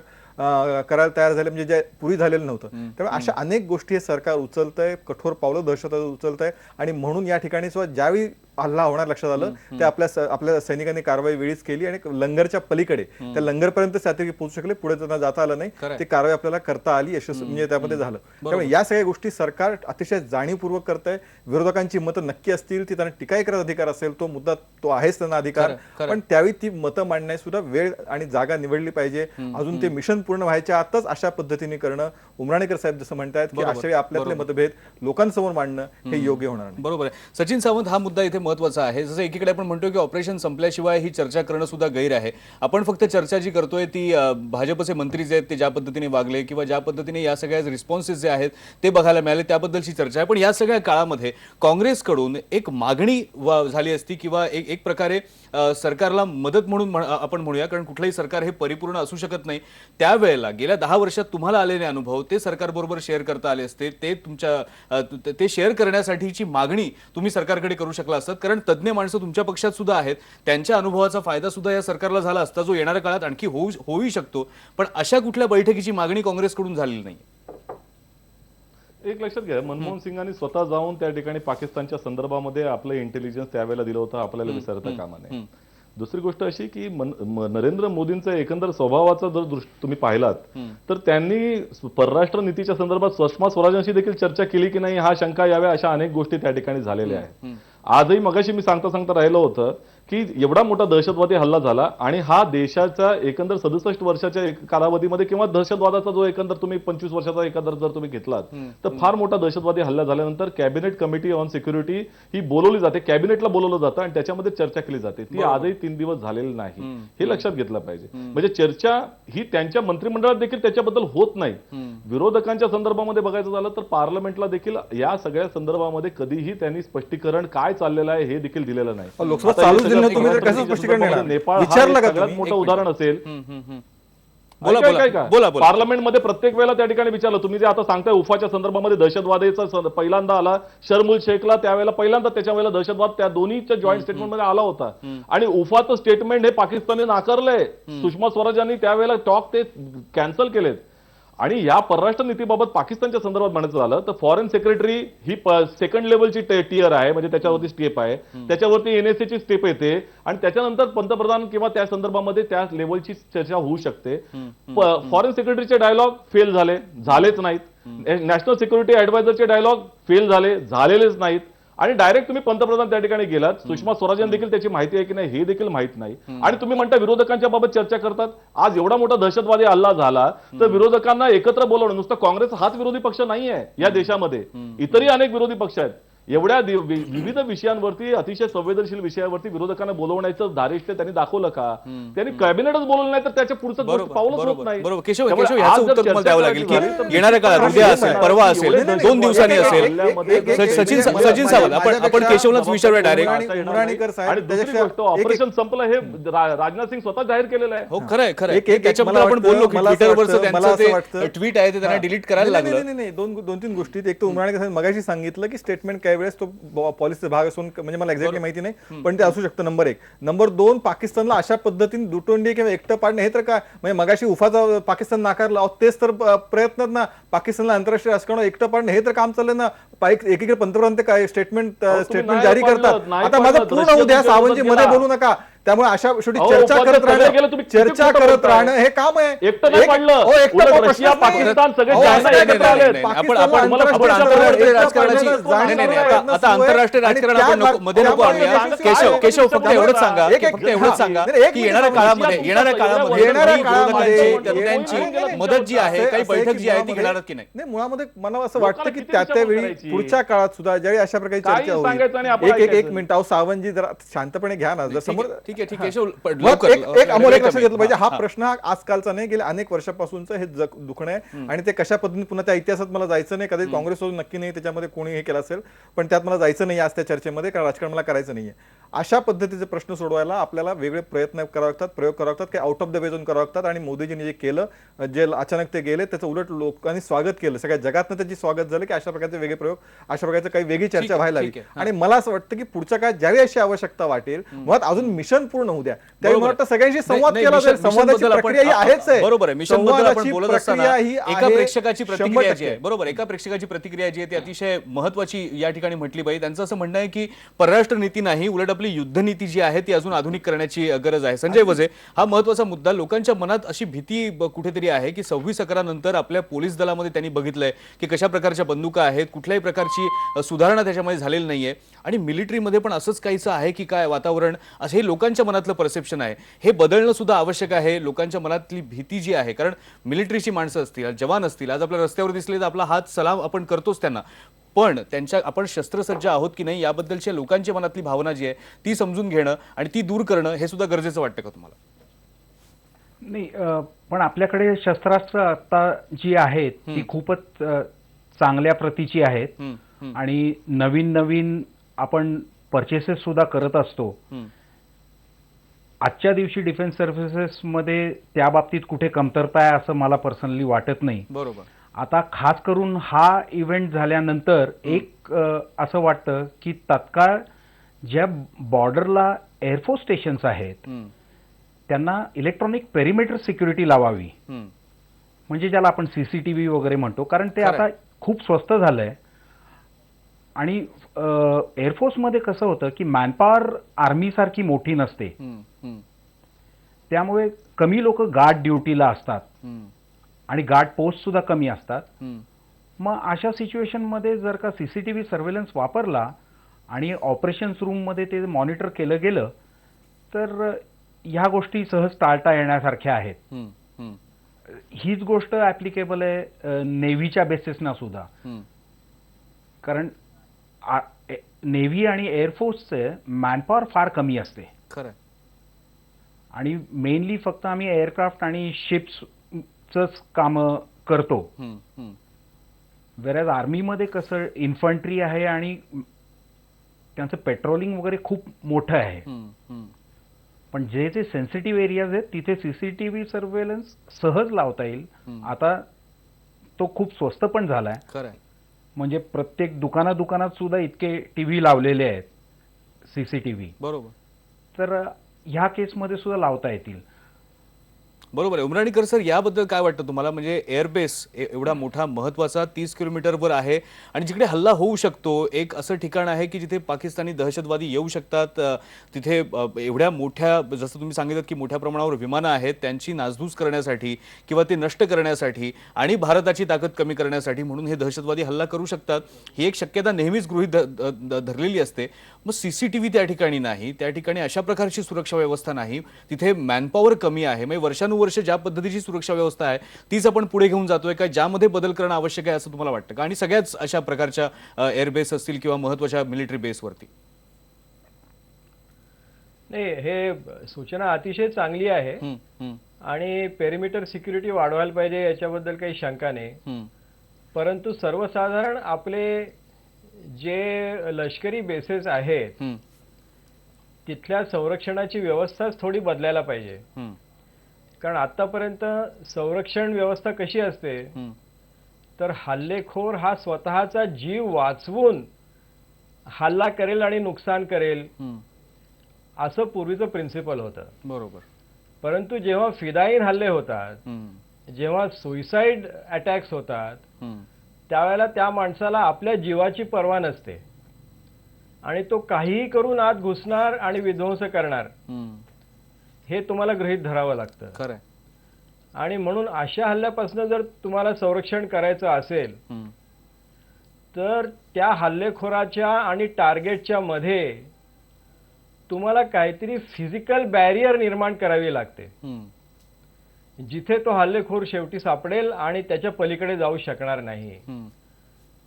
करायला तयार झाले, म्हणजे जे पूर्वी झालेलं नव्हतं. त्यामुळे अशा अनेक गोष्टी हे सरकार उचलतंय, कठोर पावलं दहशतवाद उचलतंय. आणि म्हणून या ठिकाणी सुद्धा ज्यावेळी हल्ला होणार लक्षात आलं ते आपल्या सैनिकांनी कारवाई वेळीच केली आणि लंगरच्या पलीकडे त्या लंगरपर्यंत सातत्याने पोहोचू शकले, पुढे त्यांना जाता आलं नाही. ते कारवाई आपल्याला करता आली, यशस्वी म्हणजे त्यामध्ये झालं. त्यामुळे या सगळ्या गोष्टी सरकार अतिशय जाणीवपूर्वक करतंय. विरोधकांची मतं नक्की असतील, ती त्यांना टीका करायचा अधिकार असेल, तो मुद्दा तो आहेच त्यांना अधिकार, पण त्यावेळी ती मतं मांडण्यास सुद्धा वेळ आणि जागा निवडली पाहिजे. अजून ते मिशन पूर्ण व्हायच्या आतच अशा पद्धतीने करणं, उमराणीकर साहेब जसं म्हणतात की अशावेळी आपल्यातले मतभेद लोकांसमोर मांडणं हे योग्य होणार नाही. बरोबर आहे. सचिन सावंत, हा मुद्दा इथे महत्त्वाचा आहे. जसं एकीकडे आपण म्हणतो की ऑपरेशन संपल्याशिवाय ही चर्चा करणं सुद्धा गैर आहे. आपण फक्त चर्चा जी करतोय ती भाजपचे मंत्री जे आहेत ते ज्या पद्धतीने वागले किंवा ज्या पद्धतीने या सगळ्या रिस्पॉन्सेस जे आहेत ते बघायला मिळाले त्याबद्दलची चर्चा आहे. पण या सगळ्या काळामध्ये काँग्रेसकडून एक मागणी झाली असती किंवा एक प्रकारे सरकारला मदत म्हणून आपण म्हणूया, कारण कुठलंही सरकार हे परिपूर्ण असू शकत नाही. त्यावेळेला गेल्या 10 वर्षात तुम्हाला आलेले अनुभव ते सरकारबरोबर शेअर करता आले असते, ते शेअर करण्यासाठीची मागणी तुम्ही सरकारकडे करू शकला असतात. कारण तज्ज्ञ माणसं तुमच्या पक्षात सुद्धा आहेत, त्यांच्या अनुभवाचा फायदा सुद्धा या सरकारला झाला असता, जो येणाऱ्या काळात आणखी होऊही शकतो. पण अशा कुठल्या बैठकीची मागणी काँग्रेसकडून झालेली नाही. एक लक्षात घ्या, मनमोहन सिंगांनी स्वतः जाऊन त्या ठिकाणी पाकिस्तानच्या संदर्भामध्ये आपलं इंटेलिजन्स त्यावेळेला दिलं होतं, आपल्याला विसरता कामा नये. दुसरी गोष्ट अशी की नरेंद्र मोदींचा एकंदर स्वभावाचा जर तुम्ही पाहिलात तर त्यांनी परराष्ट्र नीतीच्या संदर्भात सुषमा स्वराजांशी देखील चर्चा केली की नाही, हा शंका याव्या, अशा अनेक गोष्टी त्या ठिकाणी झालेल्या आहेत. आजही मगाशी मी सांगता राहिलो होतं की एवढा मोठा दहशतवादी हल्ला झाला आणि हा देशाच्या एकंदर 67 वर्षाच्या कालावधीमध्ये किंवा दहशतवादाचा जो एकंदर तुम्ही 25 वर्षाचा एकंदर जर तुम्ही घेतलात तर फार मोठा दहशतवादी हल्ला झाल्यानंतर कॅबिनेट कमिटी ऑन सिक्युरिटी ही बोलवली जाते, कॅबिनेटला बोलवलं जातं आणि त्याच्यामध्ये चर्चा केली जाते. ती आजही 3 दिवस झालेली नाही, हे लक्षात घेतलं पाहिजे. म्हणजे चर्चा ही त्यांच्या मंत्रिमंडळात देखील त्याच्याबद्दल होत नाही. विरोधकांच्या संदर्भामध्ये बघायचं झालं तर पार्लमेंटला देखील या सगळ्या संदर्भामध्ये कधीही त्यांनी स्पष्टीकरण काय चाललेलं आहे हे देखील दिलेलं नाही. लोकसभा चालू झाली ना, तुम्ही तर कसं स्पष्टीकरण देणार? नेपाळ विचारलं का सगळ्यात तुम्ही? मोठं उदाहरण असेल. बोला, बोला. पार्लमेंटमध्ये प्रत्येक वेळेला त्या ठिकाणी विचारलं, तुम्ही जे आता सांगताय उफाच्या संदर्भामध्ये दहशतवादाचा पहिल्यांदा आला शर्मुल शेखला, त्यावेळेला पहिल्यांदा त्याच्या वेळेला दहशतवाद त्या दोन्हीच्या जॉईंट स्टेटमेंटमध्ये आला होता आणि उफाचं स्टेटमेंट हे पाकिस्तानने नाकारलंय. सुषमा स्वराजांनी त्यावेळेला टॉक ते कॅन्सल केलेत. आणि या परराष्ट्र नीतीबाबत पाकिस्तानच्या संदर्भात म्हणायचं झालं तर फॉरेन सेक्रेटरी ही सेकंड लेवलची टियर आहे, म्हणजे त्याच्यावरती स्टेप आहे, त्याच्यावरती एनएसएची स्टेप येते आणि त्याच्यानंतर पंतप्रधान किंवा त्या संदर्भामध्ये त्या लेवलची चर्चा होऊ शकते. फॉरेन सेक्रेटरीचे डायलॉग फेल झालेच नाहीत. नॅशनल सिक्युरिटी ऍडवायझरचे डायलॉग फेल झालेलेच नाहीत. आणि डायरेक्ट तुम्ही पंतप्रधान त्या ठिकाणी गेलात. सुषमा स्वराजांना देखील त्याची माहिती आहे की नाही हे देखील माहित नाही. आणि तुम्ही म्हणता विरोधकांच्या बाबत चर्चा करतात. आज एवढा मोठा दहशतवादी हल्ला झाला तर विरोधकांना एकत्र बोलवणं, नुसतं काँग्रेस हाच विरोधी पक्ष नाहीये या देशामध्ये, इतरही अनेक विरोधी पक्ष आहेत. एवढ्या विविध विषयांवरती, अतिशय संवेदनशील विषयावरती विरोधकांना बोलवण्याचं दारिष्ट्य त्यांनी दाखवलं का? त्यांनी कॅबिनेटच बोलवलं नाही तर त्याच्या पुढचं पाऊलच होत नाही. बरोबर. केशव, याचं उत्तर तुम्हाला द्यावं लागेल की येणाऱ्या काळात, उद्या असेल, परवा असेल, 2 दिवसांनी असेल, सचिन सावंत, आपण केशवलाच विचारूया डायरेक्ट. मुराणीकर साहेब, आणि दुसरी गोष्ट, ऑपरेशन संपलं हे राजनाथ सिंग स्वतः जाहीर केलेलं आहे. हो, खरंय. त्याच्याबद्दल आपण बोललो की ट्विटरवरचं त्यांचं ते ट्विट आहे ते त्यांना डिलीट करायला लागलं. नाही, 2-3 गोष्टी. एक तर उमराणीकर साहेब मगाशी सांगितलं की स्टेटमेंट काही वेळेस तो पॉलिसीचा भाग असून, म्हणजे मला एक्झॅक्टली माहिती नाही, पण ते असू शकतं. नंबर 1. नंबर 2, पाकिस्तानला अशा पद्धतीने दुटोंडी किंवा एकटं पाडणे हे तर काय, म्हणजे मगाशी उफाचा पाकिस्तान नाकारला, तेच तर प्रयत्न ना पाकिस्तानला आंतरराष्ट्रीय राजकारण एकटं पाडणे, हे तर काम चाललंय ना. एकीकडे पंतप्रधान ते काय स्टेटमेंट जारी करतात. आता माझं पूर्ण उद्या सावंतजी मध्ये बोलू नका. त्यामुळे अशा शेवटी चर्चा करत राहणं हे काम आहे. एकटं नाही पडलं, रशिया पाकिस्तान सगळे आता आंतरराष्ट्रीय राजकारण आपण मध्ये नको आणूया. केशव, फक्त एवढंच सांगा की येणाऱ्या काळामध्ये त्यांची मदत जी आहे, काही बैठक जी आहे ती घेणार की नाही. मुळामध्ये मला असं वाटतं की त्यावेळी पुढच्या काळात सुद्धा ज्यावेळी अशा प्रकारची चर्चा होईल, एक मिनिट, सावंतजी जरा शांतपणे घ्या ना. जर समोर ठीक आहे केशव, एक अमोल एक लक्षात घेतलं पाहिजे, हा प्रश्न आजकालचा नाही, गेल्या अनेक वर्षापासूनचं हे दुखणं आहे. आणि ते कशा पद्धतीने, पुन्हा त्या इतिहासात मला जायचं नाही, कदाचित काँग्रेससोबत नक्की नाही त्याच्यामध्ये कोणी हे केलं असेल, पण त्यात मला जायचं नाही आज त्या चर्चेमध्ये, कारण राजकारण मला करायचं नाहीये. अशा पद्धतीचे प्रश्न सोडवायला आपल्याला वेगळे प्रयत्न करावे लागतात, प्रयोग करावे लागतात, काही out of the way zone करावे लागतात. आणि मोदीजींनी जे केलं, जे अचानक ते गेले, त्याचं उलट लोकांनी स्वागत केलं, सगळ्या जगातनं त्याची स्वागत झालं की अशा प्रकारचे वेगळे प्रयोग, अशा प्रकारचे काही वेगळी चर्चा व्हायला हवी. आणि मला असं वाटतं की पुढच्या काळात ज्यावेळी अशी आवश्यकता वाटेल, मुळात अजून मिशन पूर्ण होऊ द्या, त्यावेळी मला वाटतं सगळ्यांशी संवाद केला जाईल. संवादाची प्रक्रिया ही आहेच आहे. बरोबर आहे. मिशन बद्दल आपण बोलत असताना एका प्रेक्षकाची प्रतिक्रिया जी आहे, 100%. बरोबर, एका प्रेक्षकाची प्रतिक्रिया जी आहे ती अतिशय महत्वाची या ठिकाणी म्हटली पाहिजे. त्यांचं असं म्हणणं आहे की परराष्ट्र नीती नाही, उलट आपली युद्ध नीती जी आहे ती अजून आधुनिक करण्याची गरज आहे. संजय वझे, हा महत्वाचा मुद्दा. लोकांच्या मनात अशी भीती कुठेतरी आहे की 26/11 नंतर आपल्या पोलीस दलामध्ये त्यांनी बघितलंय की कशा प्रकारच्या बंदुका आहेत, कुठल्याही प्रकारची सुधारणा त्याच्यामध्ये झालेली नाहीये. आणि मिलिटरीमध्ये पण असंच काहीच आहे की काय वातावरण, असं हे लोकांच्या मनातलं परसेप्शन आहे. हे बदलणं सुद्धा आवश्यक आहे. लोकांच्या मनातली भीती जी आहे, कारण मिलिटरीची माणसं असतील, जवान असतील, आज आपल्या रस्त्यावर दिसले तर आपला हात सलाम आपण करतोच त्यांना, पण त्यांच्या आपण शस्त्रसज्ज आहोत की नाही याबद्दलच्या लोकांच्या मनातली भावना जी आहे ती समजून घेणं आणि ती दूर करणं हे सुद्धा गरजेचं वाटतं का तुम्हाला? नाही, पण आपल्याकडे शस्त्रास्त्र आता जी आहेत ती खूपच चांगल्या प्रतीची आहेत. आणि नवीन आपण परचेसेस सुद्धा करत असतो. आजच्या दिवशी डिफेन्स सर्व्हिसेस मध्ये त्या बाबतीत कुठे कमतरता आहे असं मला पर्सनली वाटत नाही. बरोबर. आता खास करून हा इव्हेंट झाल्यानंतर एक असं वाटतं की तत्काळ ज्या बॉर्डरला एअरफोर्स स्टेशन्स आहेत त्यांना इलेक्ट्रॉनिक पेरिमीटर सिक्युरिटी लावावी, म्हणजे ज्याला आपण CCTV वगैरे म्हणतो, कारण ते आता खूप स्वस्त झालंय. आणि एअरफोर्समध्ये कसं होतं की मॅनपॉवर आर्मीसारखी मोठी नसते, त्यामुळे कमी लोक गार्ड ड्युटीला असतात आणि गार्ड पोस्ट सुद्धा कमी असतात. मग अशा सिच्युएशनमध्ये जर का सीसीटीव्ही सर्व्हेलन्स वापरला आणि ऑपरेशन्स रूममध्ये ते मॉनिटर केलं गेलं तर ह्या गोष्टी सहज टाळता येण्यासारख्या आहेत. हीच गोष्ट ऍप्लिकेबल आहे नेव्हीच्या बेसिसना सुद्धा, कारण नेव्ही आणि एअरफोर्सचे मॅनपॉवर फार कमी असते खरं आणि मेनली फक्त आम्ही एअरक्राफ्ट आणि शिप्सच कामं करतो. वेरॅज आर्मीमध्ये कसं इन्फंट्री आहे आणि त्यांचं पेट्रोलिंग वगैरे खूप मोठं आहे. पण जे जे सेन्सिटिव्ह एरियाज आहेत तिथे सीसीटीव्ही सर्व्हेलन्स सहज लावता येईल. आता तो खूप स्वस्त पण झालाय, खरं म्हणजे प्रत्येक दुकानात सुद्धा इतके टीव्ही लावलेले आहेत सीसीटीव्ही, बरोबर तर ह्या केसमध्ये सुद्धा लावता येतील. बरोबर आहे. उमराणीकर सर, याबद्दल काय वाटतं तुम्हाला? म्हणजे एअरबेस एवढा मोठा महत्वाचा 30 किलोमीटरवर आहे आणि जिकडे हल्ला होऊ शकतो, एक असं ठिकाण आहे की जिथे पाकिस्तानी दहशतवादी येऊ शकतात. तिथे एवढ्या मोठ्या, जसं तुम्ही सांगितलं की मोठ्या प्रमाणावर विमानं आहेत, त्यांची नासधूस करण्यासाठी किंवा ते नष्ट करण्यासाठी आणि भारताची ताकद कमी करण्यासाठी म्हणून हे दहशतवादी हल्ला करू शकतात, ही एक शक्यता नेहमीच गृहीत धरलेली असते. मग सीसीटीव्ही त्या ठिकाणी नाही, त्या ठिकाणी अशा प्रकारची सुरक्षा व्यवस्था नाही, तिथे मॅनपॉवर कमी आहे. म्हणजे वर्षानुवर्ष ज्या पद्धतीची सुरक्षा व्यवस्था आहे तीच आपण पुढे घेऊन जातोय का, ज्यामध्ये बदल करणं आवश्यक आहे असं तुम्हाला वाटतं का? आणि सगळ्याच अशा प्रकारच्या एअरबेस असतील किंवा महत्त्वाच्या मिलिटरी बेसवरती? नाही, हे सूचना अतिशय चांगली आहे आणि पेरिमीटर सिक्युरिटी वाढवायला पाहिजे याच्याबद्दल काही शंका नाही. परंतु सर्वसाधारण आपले जे लष्करी बेसेस आहेत तिथल्या संरक्षणाची व्यवस्थाच थोडी बदलायला पाहिजे. कारण आतापर्यंत संरक्षण व्यवस्था कशी असते, तर हल्लेखोर हा स्वतःचा जीव वाचवून हल्ला करेल आणि नुकसान करेल असं पूर्वीचं प्रिन्सिपल होतं. बरोबर. परंतु जेव्हा फिदाईन हल्ले होतात, जेव्हा सुइसाइड अटॅक्स होतात, त्यावेळेला त्या माणसाला आपल्या जीवाची पर्वा नसते आणि तो काहीही करून आत घुसणार आणि विध्वंस करणार, हे तुम्हाला गृहीत धरावं लागतं. खरं. आणि म्हणून अशा हल्ल्यापासून जर तुम्हाला संरक्षण करायचं असेल तर त्या हल्लेखोराच्या आणि टार्गेटच्या मध्ये तुम्हाला काहीतरी फिजिकल बॅरियर निर्माण करावी लागते, जिथे तो हल्लेखोर शेवटी सापडेल आणि त्याच्या पलीकडे जाऊ शकणार नाही.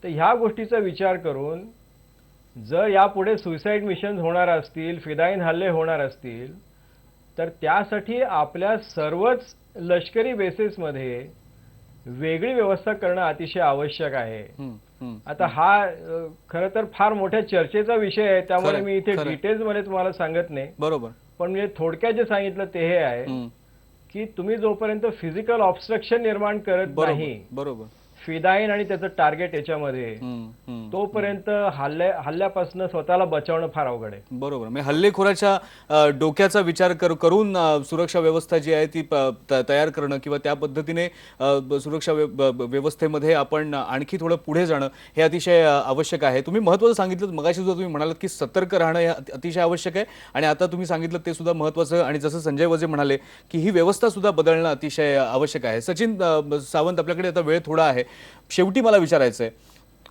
तर ह्या गोष्टीचा विचार करून जर यापुढे सुसाईड मिशन होणार असतील, फिदाईन हल्ले होणार असतील, तर त्यासाठी आपल्या सर्वच लष्करी बेसेसमध्ये वेगळी व्यवस्था करणं अतिशय आवश्यक आहे. आता हा खरं तर फार मोठ्या चर्चेचा विषय आहे, त्यामुळे मी इथे डिटेल्समध्ये तुम्हाला सांगत नाही. बरोबर. पण मी थोडक्यात जे सांगितलं ते हे आहे की तुम्ही जोपर्यंत फिजिकल ऑब्स्ट्रक्शन निर्माण करत नाही, बरोबर, फिदाईन आणि त्याचं टार्गेट याच्यामध्ये, तोपर्यंत हल्ल्यापासून स्वतःला बचावणं फार अवघड आहे. बरोबर. म्हणजे हल्लेखोराच्या डोक्याचा विचार करून सुरक्षा व्यवस्था जी आहे ती तयार करणं किंवा त्या पद्धतीने सुरक्षा व्यवस्थेमध्ये आपण आणखी थोडं पुढे जाणं हे अतिशय आवश्यक आहे. तुम्ही महत्त्वाचं सांगितलं, मगाशी सुद्धा तुम्ही म्हणालात की सतर्क राहणं हे अतिशय आवश्यक आहे आणि आता तुम्ही सांगितलं ते सुद्धा महत्त्वाचं. आणि जसं संजय वजे म्हणाले की ही व्यवस्था सुद्धा बदलणं अतिशय आवश्यक आहे. सचिन सावंत, आपल्याकडे आता वेळ थोडा आहे. शेवटी मला विचारायचं आहे,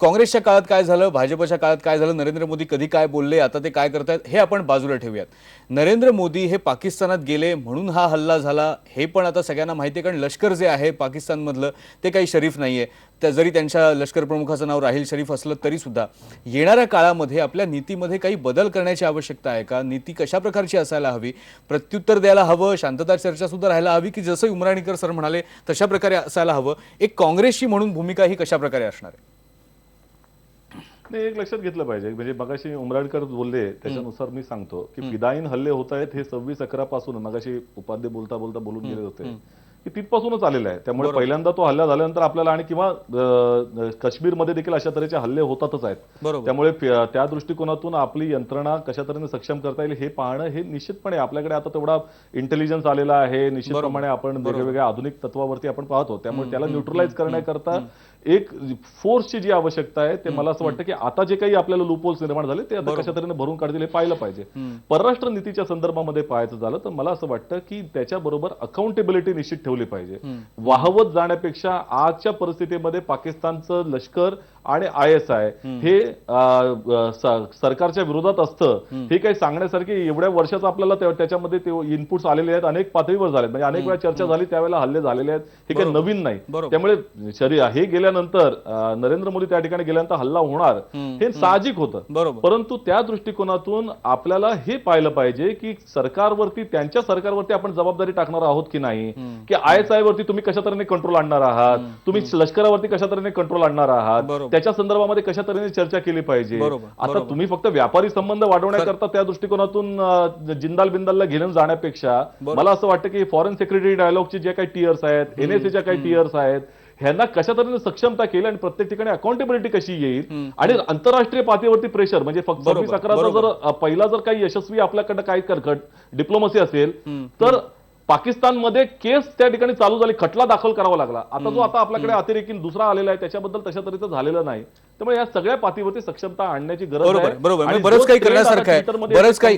काँग्रेसच्या काळात काय झालं, भाजपच्या काळात काय झालं, नरेंद्र मोदी कधी काय बोलले, आता ते काय करतायत हे आपण बाजूला ठेवूयात. नरेंद्र मोदी हे पाकिस्तानात गेले म्हणून हा हल्ला झाला हे पण आता सगळ्यांना माहिती आहे, कारण लष्कर जे आहे पाकिस्तानमधलं ते काही शरीफ नाही आहे. जरी त्यांच्या लष्कर प्रमुखाचं नाव राहील शरीफ असलं तरी सुद्धा येणाऱ्या काळामध्ये आपल्या नीतीमध्ये काही बदल करण्याची आवश्यकता आहे का? नीती कशा प्रकारची असायला हवी? प्रत्युत्तर द्यायला हवं, शांतता चर्चा सुद्धा राहायला हवी, की जसं उमराणीकर सर म्हणाले तशा प्रकारे असायला हवं? एक काँग्रेसची म्हणून भूमिका ही कशा प्रकारे असणार आहे? नाही, एक लक्षात घेतलं पाहिजे, म्हणजे मगाशी उमराणकर बोलले त्याच्यानुसार मी सांगतो की फिदाईन हल्ले होत आहेत हे 26/11 पासून, मगाशी उपाध्ये बोलता बोलता बोलून गेले होते की तिथपासूनच आलेलं आहे. त्यामुळे पहिल्यांदा तो हल्ला झाल्यानंतर आपल्याला आणि किंवा काश्मीरमध्ये देखील अशा तऱ्हेचे हल्ले होतातच आहेत. त्यामुळे त्या दृष्टिकोनातून आपली यंत्रणा कशा तऱ्हेने सक्षम करता येईल हे पाहणं हे निश्चितपणे आपल्याकडे आता तेवढा इंटेलिजन्स आलेला आहे, निश्चितप्रमाणे आपण वेगवेगळ्या आधुनिक तत्वावरती आपण पाहतो, त्यामुळे त्याला न्यूट्रलाइज करण्याकरता एक फोर्सची जी आवश्यकता आहे ते मला असं वाटतं की आता जे काही आपल्याला लूपहोल्स निर्माण झाले ते आता कशा तऱ्हेने भरून काढतील हे पाहिलं पाहिजे. परराष्ट्र नीतीच्या संदर्भामध्ये पाहायचं झालं तर मला असं वाटतं की त्याच्याबरोबर अकाउंटेबिलिटी निश्चित ठेवली पाहिजे. वाहवत जाण्यापेक्षा आजच्या परिस्थितीमध्ये पाकिस्तानचं लष्कर आणि ISI हे सरकारच्या विरोधात असतं हे काही सांगण्यासारखे एवढ्या वर्षाचं आपल्याला त्याच्यामध्ये ते इनपुट्स आलेले आहेत, अनेक पातळीवर झाले, म्हणजे अनेक वेळा चर्चा झाली, त्यावेळेला हल्ले झालेले आहेत, हे काही नवीन नाही. त्यामुळे हे गेल्यानंतर नरेंद्र मोदी त्या ठिकाणी गेल्यानंतर हल्ला होणार हे साहजिक होतं. परंतु त्या दृष्टिकोनातून आपल्याला हे पाहिलं पाहिजे की सरकारवरती, त्यांच्या सरकारवरती आपण जबाबदारी टाकणार आहोत की नाही, की ISI वरती तुम्ही कशा तऱ्हेने कंट्रोल आणणार आहात, तुम्ही लष्करावरती कशा तऱ्हेने कंट्रोल आणणार आहात, त्याच्या संदर्भामध्ये कशा तऱ्हेने चर्चा केली पाहिजे. आता तुम्ही फक्त व्यापारी संबंध वाढवण्याकरता त्या दृष्टिकोनातून जिंदाल बिंदालला घेऊन जाण्यापेक्षा मला असं वाटतं की फॉरेन सेक्रेटरी डायलॉगचे जे काही टियर्स आहेत, NSAच्या काही टियर्स आहेत, ह्यांना कशा तऱ्हेने सक्षमता केली आणि प्रत्येक ठिकाणी अकाउंटेबिलिटी कशी येईल आणि आंतरराष्ट्रीय पातळीवरती प्रेशर, म्हणजे फक्त 26/11चा जर पहिला जर काही यशस्वी आपल्याकडे काही डिप्लोमसी असेल तर पाकिस्तानमध्ये केस त्या ठिकाणी चालू झाली, खटला दाखल करावा लागला. आता जो आता आपल्याकडे अतिरेकी दुसरा आलेला आहे त्याच्याबद्दल तशा तऱ्हेचं झालेलं नाही. त्यामुळे या सगळ्या पातळीवरती सक्षमता आणण्याची गरज आहे. बरोबर. आणि बरंच जो काही trend करण्यासारखं आहे, आता Twitterमध्ये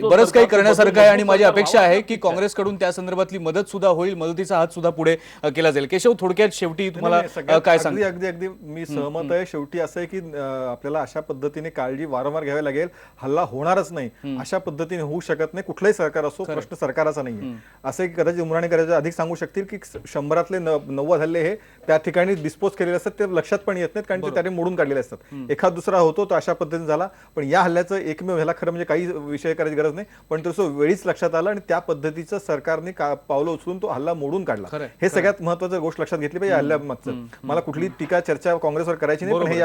बरंच काही करण्यासारखं आहे आणि माझी बदल अपेक्षा आहे की व्हावा. काँग्रेसकडून त्या संदर्भातली मदत सुद्धा होईल, मदतीचा हात सुद्धा पुढे केला जाईल. केशव, थोडक्यात शेवटी तुम्हाला काय सांग? अगदी मी सहमत आहे. शेवटी असं आहे की आपल्याला अशा पद्धतीने काळजी वारंवार घ्यावी लागेल. हल्ला होणारच नाही, अशा पद्धतीने होऊ शकत नाही. कुठलंही सरकार असो, प्रश्न सरकाराचा नाहीये. असं कदाचित उमराणी करायचं अधिक सांगू शकतील की 100 90 हल्ले हे त्या ठिकाणी डिस्पोज केलेले असतात, ते लक्षात पण येत नाहीत कारण ते त्याने मोडून काढलेले असतात. एखाद दुसरा होतो तो अशा पद्धतीने झाला, पण या हल्ल्याचं एकमेव ह्याला खरं म्हणजे काही विषय करायची गरज नाही, पण तसं वेळीच लक्षात आलं आणि त्या पद्धतीचं सरकारने पावलं उचलून तो हल्ला मोडून काढला. हे सगळ्यात महत्वाचं गोष्ट लक्षात घेतली पाहिजे. हल्ल्यामागचं मला कुठली टीका चर्चा काँग्रेसवर करायची नाही, पण हे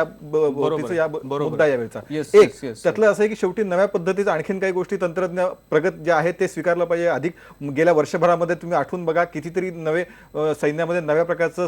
या मुद्दा यावेळेचा एक त्यातलं असं आहे की शेवटी नव्या पद्धतीचं आणखीन काही गोष्टी तंत्रज्ञान प्रगत जे आहे ते स्वीकारलं पाहिजे. अधिक गेल्या वर्षभरामध्ये तुम्ही आठवून बघा कितीतरी नवे सैन्यामध्ये नव्या प्रकारचं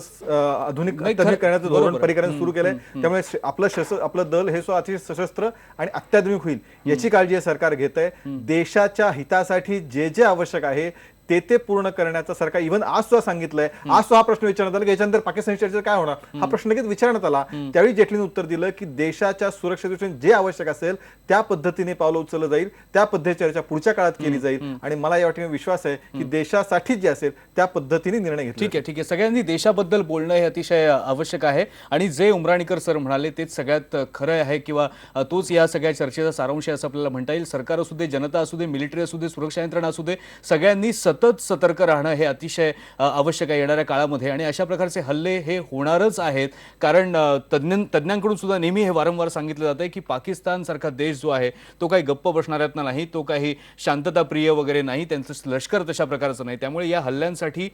आधुनिक करण्याचं धोरण परिकरण सुरू केलंय. त्यामुळे आपलं दल हे अतिशय सशस्त्र आणि अत्याधुनिक होईल याची काळजी हे सरकार घेत आहे. देशाच्या हितासाठी जे जे आवश्यक आहे ते पूर्ण करण्याचा सरकार इव्हन आज सुद्धा सांगितलंय. आज सुद्धा हा प्रश्न विचारण्यात आला की याच्यानंतर पाकिस्तानी चर्चेत काय होणार, हा प्रश्न लगेच विचारण्यात आला. त्यावेळी जेटलीने उत्तर दिलं की देशाच्या सुरक्षेदृष्टीने जे आवश्यक असेल त्या पद्धतीने पावलं उचललं जाईल, त्या पद्धतीची चर्चा पुढच्या काळात केली जाईल आणि मला या ठिकाणी विश्वास आहे की देशासाठी जे असेल त्या पद्धतीने निर्णय घेतले. ठीक आहे. सगळ्यांनी देशाबद्दल बोलणं हे अतिशय आवश्यक आहे आणि जे उमराणीकर सर म्हणाले तेच सगळ्यात खरं आहे किंवा तोच या सगळ्या चर्चेचा सारांश आहे असं आपल्याला म्हणता येईल. सरकार असू दे, जनता असू दे, मिलिटरी असू दे, सुरक्षा यंत्रणा असू दे, सगळ्यांनी सतत सतर्क राहणं हे अतिशय आवश्यक आहे येणाऱ्या काळामध्ये. आणि अशा प्रकारचे हल्ले हे होणारच आहेत कारण तज्ज्ञांकडून सुद्धा नेहमी हे वारंवार सांगितलं जातं आहे की पाकिस्तान सारखा देश जो आहे तो काही गप्प बसणाऱ्यातला नाही, तो काही शांतताप्रिय वगैरे नाही, त्यांचं लष्कर तशा प्रकारचं नाही. त्यामुळे या हल्ल्यांसाठी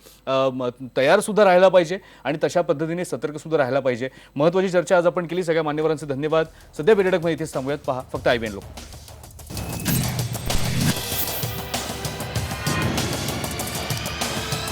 तयार सुद्धा राहायला पाहिजे आणि तशा पद्धतीने सतर्क सुद्धा राहायला पाहिजे. महत्त्वाची चर्चा आज आपण केली. सगळ्या मान्यवरांचे धन्यवाद. सध्या बेडकमध्ये इथेच थांबूयात. पहा फक्त IBN लोक.